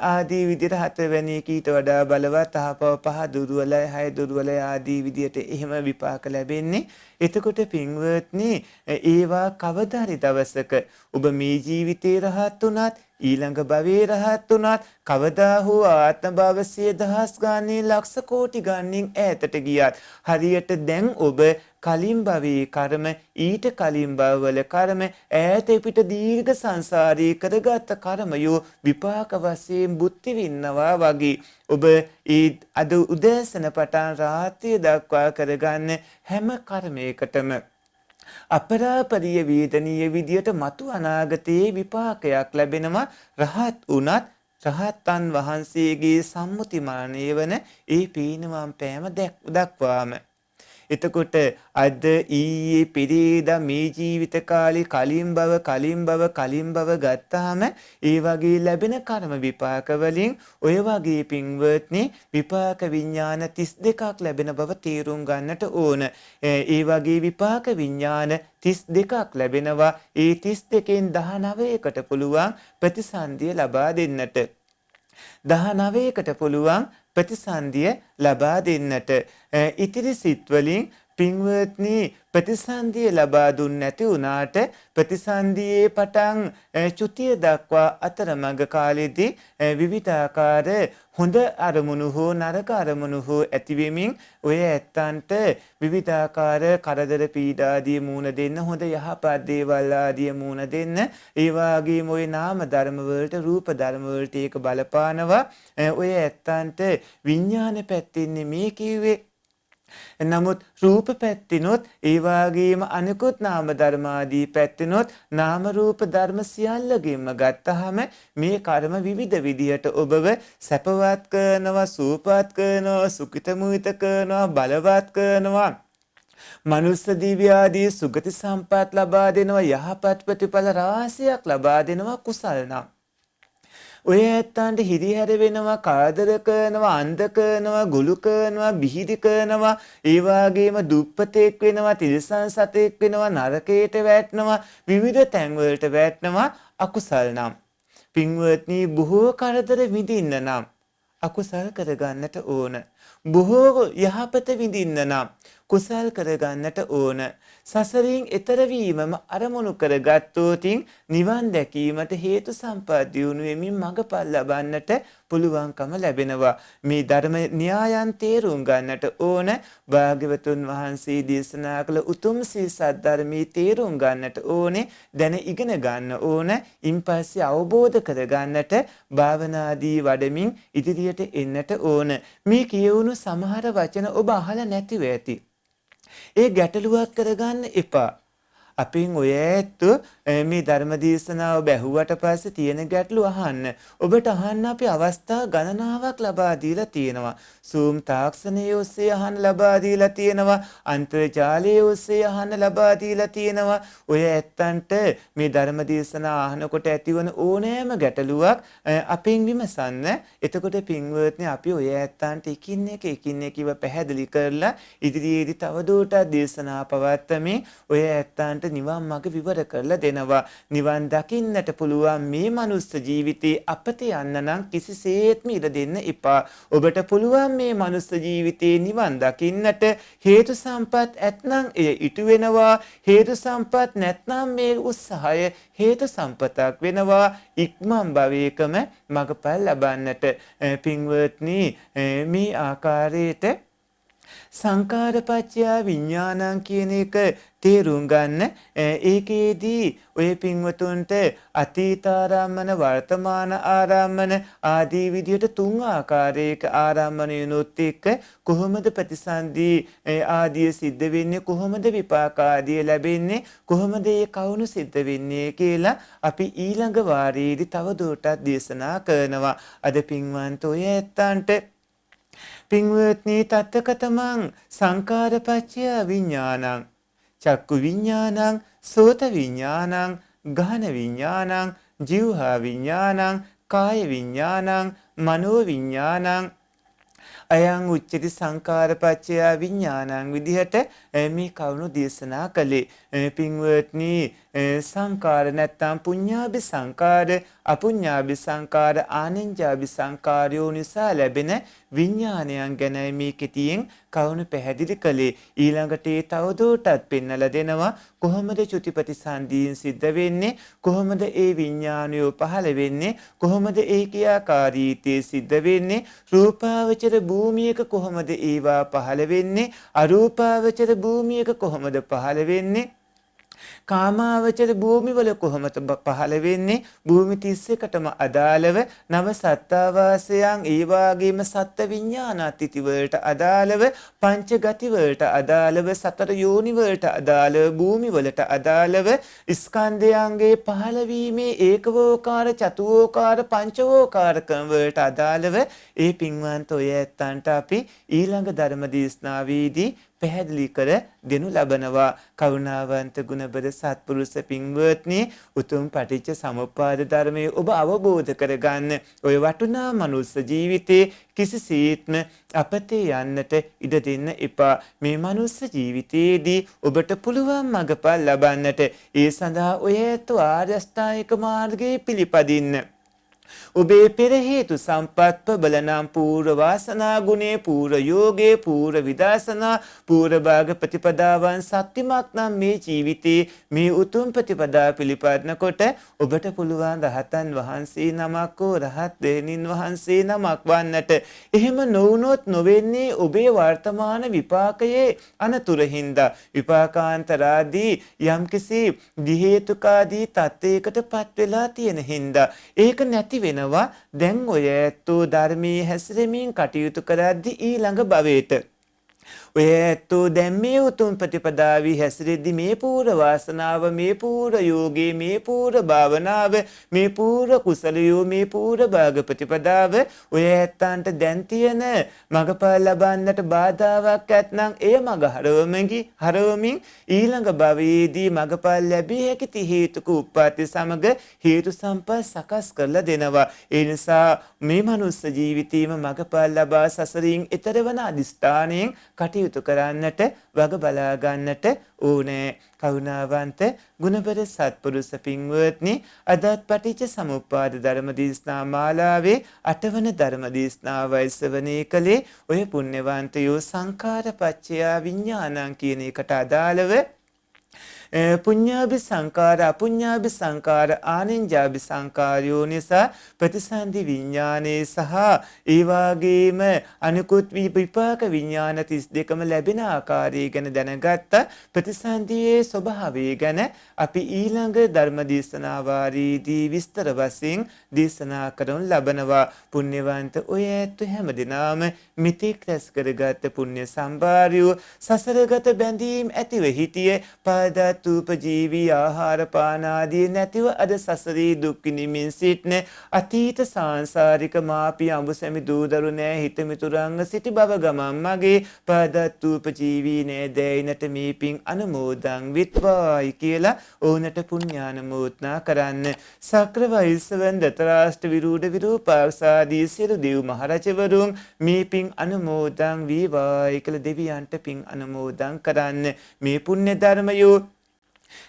ආදී විදිහට හතරවෙනි එක ඊට වඩා බලවත් අහපව පහ දුර්වලයි හය දුර්වලයි ආදී විදිහට එහෙම විපාක ලැබෙන්නේ. එතකොට පින්වත්නි ඒවා කවදා හරි දවසක ඔබ මේ ජීවිතේ රහත් උනත් ඊළඟ භවයේ රහත් උනත් කවදා හෝ ආත්ම භව 100,000 ගානේ ලක්ෂ කෝටි ගානින් ඈතට ගියත් හරියට දැන් ඔබ කලින් භවයේ කර්ම ඊට කලින් භවවල කර්ම ඈත පිට දීර්ඝ සංසාරී කරගත් කර්මයෝ විපාක වශයෙන් බුද්ධි වින්නවා වගේ ඔබ ඒ අද උදෑසන පටන් රාත්‍රිය දක්වා කරගන්න හැම කර්මයකටම අපරාපරිය වේදනීය විදියට මතු අනාගතයේ විපාකයක් ලැබෙනවා රහත් උනත් රහතන් වහන්සේගේ සම්මුති මරණය වන ඒ පීනවම් පෑම දක්වාම එතකොට අද ඊයේ පෙරේදා මේ ජීවිත කාලේ කලින් භව ගත්තාම ඒ වගේ ලැබෙන කර්ම විපාක වලින් ඔය වගේ පින්වත්නි විපාක විඥාන 32ක් ලැබෙන බව තේරුම් ගන්නට ඕන. ඒ වගේ විපාක විඥාන 32ක් ලැබෙනවා. ඒ 32කින් 19කට පුළුවන් ප්‍රතිසන්දිය ලබා දෙන්නට. 19කට පුළුවන් ප්‍රතිසන්දිය ලබා දෙන්නට. ඉතිරි සිත් වලින් පින්වත්නි ප්‍රතිසන්දිය ලබා දුන්නේ නැති වුණාට ප්‍රතිසන්දියේ පටන් චුතිය දක්වා අතරමඟ කාලෙදී විවිධාකාර හොඳ අරමුණු හෝ නරක අරමුණු හෝ ඇති වෙමින් ඔය ඇත්තන්ට විවිධාකාර කරදර පීඩාදී මූණ දෙන්න හොඳ යහපත් දේවල් ආදී මූණ දෙන්න ඒ වගේම ඔය නාම ධර්ම වලට රූප ධර්ම වලට ඒක බලපානවා ඔය ඇත්තන්ට විඥාන පැත්තෙන්නේ මේ කිව්වේ නමුත් රූප පැත්තිනොත් ඒ වගේම අනිකුත් නාම ධර්මාදී පැත්තිනොත් නාම රූප ධර්ම සියල්ලගෙම ගත්තාම මේ කර්ම විවිධ විදියට ඔබව සැපවත් කරනවා සූපවත් කරනවා සුඛිත මුහිත කරනවා බලවත් කරනවා මනුස්ස දිව්‍ය ආදී සුගති සම්පත් ලබා දෙනවා යහපත් ප්‍රතිඵල රාශියක් ලබා දෙනවා කුසල් නම් ඔය ඇත්තන්ට හිරිහැර වෙනවා කාදර කරනවා අන්ධ කරනවා ගුළු කරනවා බිහිදි කරනවා ඒ වගේම දුප්පතෙක් වෙනවා තිරිසන් සතෙක් වෙනවා නරකයට වැටෙනවා විවිධ තැන් වලට වැටෙනවා අකුසල් නම් පින්වත්නි බොහෝ කරදර විඳින්න නම් අකුසල් කරගන්නට ඕන බොහෝ යහපත විඳින්න නම් කුසල් කරගන්නට ඕන සසරින් එතර වීමම අරමුණු කරගත්තොත් නිවන් දැකීමට හේතු සම්පත් දියුණු වෙමින් මඟපල් ලබන්නට පුළුවන්කම ලැබෙනවා මේ ධර්ම න්‍යායන් තේරුම් ගන්නට ඕන භාග්‍යවතුන් වහන්සේ දේශනා කළ උතුම් සී සද්ධර්මී තේරුම් ගන්නට ඕනේ දැන ඉගෙන ගන්න ඕන ඉන්පස්සේ අවබෝධ කරගන්නට භාවනාදී වඩමින් ඉදිරියට එන්නට ඕන මේ කියවුණු සමහර වචන ඔබ අහලා නැතිව ඇති ඒ ගැටලුවක් කරගන්න එපා. අපින් ඔය ඇත්තු මේ ධර්ම දේශනාව බැහුවට පස්සේ තියෙන ගැටලු අහන්න. ඔබට අහන්න අපි අවස්ථා ගණනාවක් ලබා දීලා තියෙනවා. Zoom තාක්ෂණයේ ඔස්සේ අහන්න ලබා දීලා තියෙනවා. අන්තර්ජාලයේ ඔස්සේ අහන්න ලබා දීලා තියෙනවා. ඔය ඇත්තන්ට මේ ධර්ම දේශනා අහනකොට ඇතිවන ඕනෑම ගැටලුවක් අපින් විමසන්න. එතකොට පින්වත්නි අපි ඔය ඇත්තන්ට එකින් එක පැහැදිලි කරලා ඉදිරියේදී තවදුරටත් දේශනා පවත්වමින් ඔය ඇත්තන්ට නිවන් මඟ විවර කරලා දෙනවා. නිවන් දකින්නට පුළුවන් මේ මනුස්ස ජීවිතේ අපත යන්න නම් කිසිසේත්ම ඉඩ දෙන්න එපා. ඔබට පුළුවන් මේ මනුස්ස ජීවිතේ නිවන් දකින්නට හේතු සම්පත් ඇත්නම් එය ඉටු වෙනවා. හේතු සම්පත් නැත්නම් මේ උත්සාහය හේතු සම්පතක් වෙනවා. ඉක්මන් භවයකම මඟපල් ලබන්නට. පින්වත්නි මේ ආකාරයට සංකාරපච්චය විඥානං කියන එක තේරුම් ගන්න. ඒකේදී ඔය පින්වතුන්ට අතීතාරම්මන වර්තමාන ආරම්මන ආදී විදිහට තුන් ආකාරයක ආරම්මනයනොත් එක්ක කොහොමද ප්‍රතිසන්දි ආදී සිද්ධ වෙන්නේ, කොහොමද විපාක ආදී ලැබෙන්නේ, කොහොමද ඒ කවුණු සිද්ධ වෙන්නේ කියලා අපි ඊළඟ වාරයේදී තවදුරටත් දේශනා කරනවා. අද පින්වන්ත ඔය ඇත්තන්ට පින්වත්නි තත්තකතමං සංකාරපච්චය විඥානං චක්කු විඥානං සෝත විඥානං ගහන විඥානං જીවහා විඥානං කාය විඥානං මනෝ විඥානං අයං උච්චති සංකාරපච්චය විඥානං විදිහට මේ කවුණු දේශනා කළේ. පින්වත්නි සංකාර නැත්තම් පුඤ්ඤාභි සංකාර අපුඤ්ඤාභි සංකාර ආනෙන්ජාභි සංකාරයෝ නිසා ලැබෙන විඥානයන් ගැන මේ කෙටියෙන් කවුණු පැහැදිලි කළේ. ඊළඟට ඒ තවදුරටත් පෙන්වලා දෙනවා කොහොමද චුතිපටි සංදීන් සිද්ධ වෙන්නේ, කොහොමද ඒ විඥානය පහළ වෙන්නේ, කොහොමද ඒ ක්‍රියාකාරීත්වය සිද්ධ වෙන්නේ, රූපාවචර භූමියක කොහොමද ඒවා පහළ වෙන්නේ, අරූපාවචර භූමියක කොහොමද පහළ වෙන්නේ, කාමාවචර භූමිවල කොහොමද පහළ වෙන්නේ, භූමි 31ටම අදාළව නව සත්තාවාසයන් ඒ වාගේම සත්ත්ව විඥානාතිති වලට අදාළව පංච ගති වලට අදාළව සතර යෝනි වලට අදාළව භූමි වලට අදාළව ස්කන්ධයන්ගේ පහළ වීමේ ඒකවෝකාර චතුවෝකාර පංචවෝකාරකම් වලට අදාළව ඒ පින්වන්ත ඔය ඇත්තන්ට අපි ඊළඟ ධර්ම දේශනාවේදී පැහැදිලි කර දෙනු ලබනවා. කරුණාවන්ත ගුණබර සත්පුරුෂ පින්වත්නි උතුම් පටිච්ච සමුප්පාද ධර්මයේ ඔබ අවබෝධ කරගන්න. ඔය වටිනා මනුස්ස ජීවිතේ කිසිසේත්ම අපතේ යන්නට ඉඩ දෙන්න එපා. මේ මනුස්ස ජීවිතයේදී ඔබට පුළුවන් මඟපල් ලබන්නට ඒ සඳහා ඔය ඇත්ත ආර්ය අෂ්ටාංගික මාර්ගයේ පිළිපදින්න. ඔබේ පෙර හේතු සම්පත් ප්‍රබලනම් පූර්ව වාසනා ගුණේ පූර්ව යෝගේ පූර්ව විදර්ශනා පූර්ව භාග ප්‍රතිපදාවන් සත්‍යමත් නම් මේ ජීවිතේ මේ උතුම් ප්‍රතිපදා පිළිපදනකොට ඔබට පුළුවන් රහතන් වහන්සේ නමක් හෝ රහත් දෙවියන් වහන්සේ නමක් වන්නට. එහෙම නොවුනොත් නොවෙන්නේ ඔබේ වර්තමාන විපාකයේ අනතුරින්දා විපාකාන්තරාදී යම්කිසි දිහේතුකාදී තත්ත්වයකටපත් වෙලා තියෙන හින්දා ඒක නැති වෙනවා. දැන් ඔය ඇත්තෝ ධර්මයේ හැසිරෙමින් කටයුතු කරද්දී ඊළඟ භවයට ඔය ඇත්තෝ දැන් මේ උතුම් ප්‍රතිපදාවි හැසිරෙද්දී මේ පූර්ව වාසනාව, මේ පූර්ව යෝගේ, මේ පූර්ව භාවනාව, මේ පූර්ව කුසලයෝ, මේ පූර්ව භාග ප්‍රතිපදාව ඔය ඇත්තන්ට දැන් තියෙන මඟපල් ලබන්නට බාධාවක් ඇත්නම් එය මඟ හරවමින් ඊළඟ භවයේදී මඟපල් ලැබිය හැකි ති හේතුක උප්පත්ති සමග හේතු සම්පත් සකස් කරලා දෙනවා. ඒ නිසා මේ මනුස්ස ජීවිතේම මඟපල් ලබා සසරින් එතර වන අදිස්ථානයෙන් කටයුතු කරන්නට වග බලා ගන්නට ඕනේ. කරුණාවන්ත ගුණබර සත්පුරුෂ පින්වත්නි අදත් පටිච්ච සමුප්පාද ධර්ම දේශනා මාලාවේ 8 වන ධර්ම දේශනාවයි ශ්‍රවණය කළේ. ඔය පුණ්‍යවන්තයෝ සංඛාරපච්චය විඥානං කියන එකට අදාළව පුඤ්ඤාභි සංකාර අපුඤ්ඤාභි සංකාර ආනෙන්ජාභි සංකාරයෝ නිසා ප්‍රතිසන්දි විඥානයේ සහ ඒ වාගේම අනිකුත් විපාක විඥාන 32ම ලැබෙන ආකාරය ගැන දැනගත්ත ප්‍රතිසන්දියේ ස්වභාවය ගැන අපි ඊළඟ ධර්ම දේශනා වාරීදී විස්තර වශයෙන් දේශනා කරනු ලබනවා. පුණ්‍යවන්ත ඔය ඇත්ත හැමදෙනාම මිත්‍යක් රැස් කරගත් පුණ්‍ය සම්භාරයෝ සසරගත බැඳීම් ඇතිව හිටියේ පාදා පදත්තුපජීවී ආහාර පාන ආදී නැතිව අද සසරේ දුක් විඳින්මින් සිටින අතීත සාංශාරික මාපිය අඹසැමි දූදරු නෑ හිත මිතුරන්ව සිටි බව ගමන් මගේ පදත්තුපජීවී නෑ දැයිනට මේ පින් අනුමෝදන් විත්වායි කියලා ඕනට පුණ්‍යානුමෝදනා කරන්න. සක්‍ර වෛශ්‍රවන් දතරාෂ්ට්‍ර විරූඪ විරූපාක්ෂාදී සියලු දෙව් මහරජවරුන් මේ පින් අනුමෝදන් වේවායි කියලා දෙවියන්ට පින් අනුමෝදන් කරන්න. මේ පුණ්‍ය ධර්මයෝ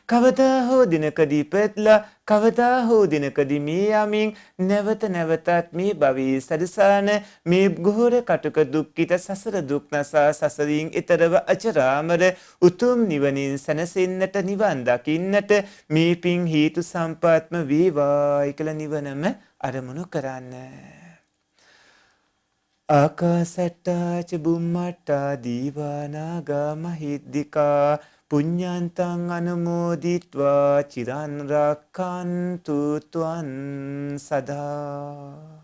කවදා හෝ දිනකදී පැත්ලා කවදා හෝ දිනකදී මේ යමින් නැවත නැවතත් මේ භවී සරසාන මේ ගෝර කටුක දුක්ඛිත සසර දුක් නසා සසරින් ඊතරව අචරාමර උතුම් නිවනින් සැනසෙන්නට නිවන් දකින්නට මේ පින් හේතු සම්පාත්ම වේවායි කියලා නිවනම අරමුණු කරන්න. ආකාසට්ටා ච බුම්මට්ටා දීවානාගා මහිද්దికා පුඤ්ඤන්තං අනුමෝදිත්වා චිරන් රක්ඛන්තු ත්වං සදා.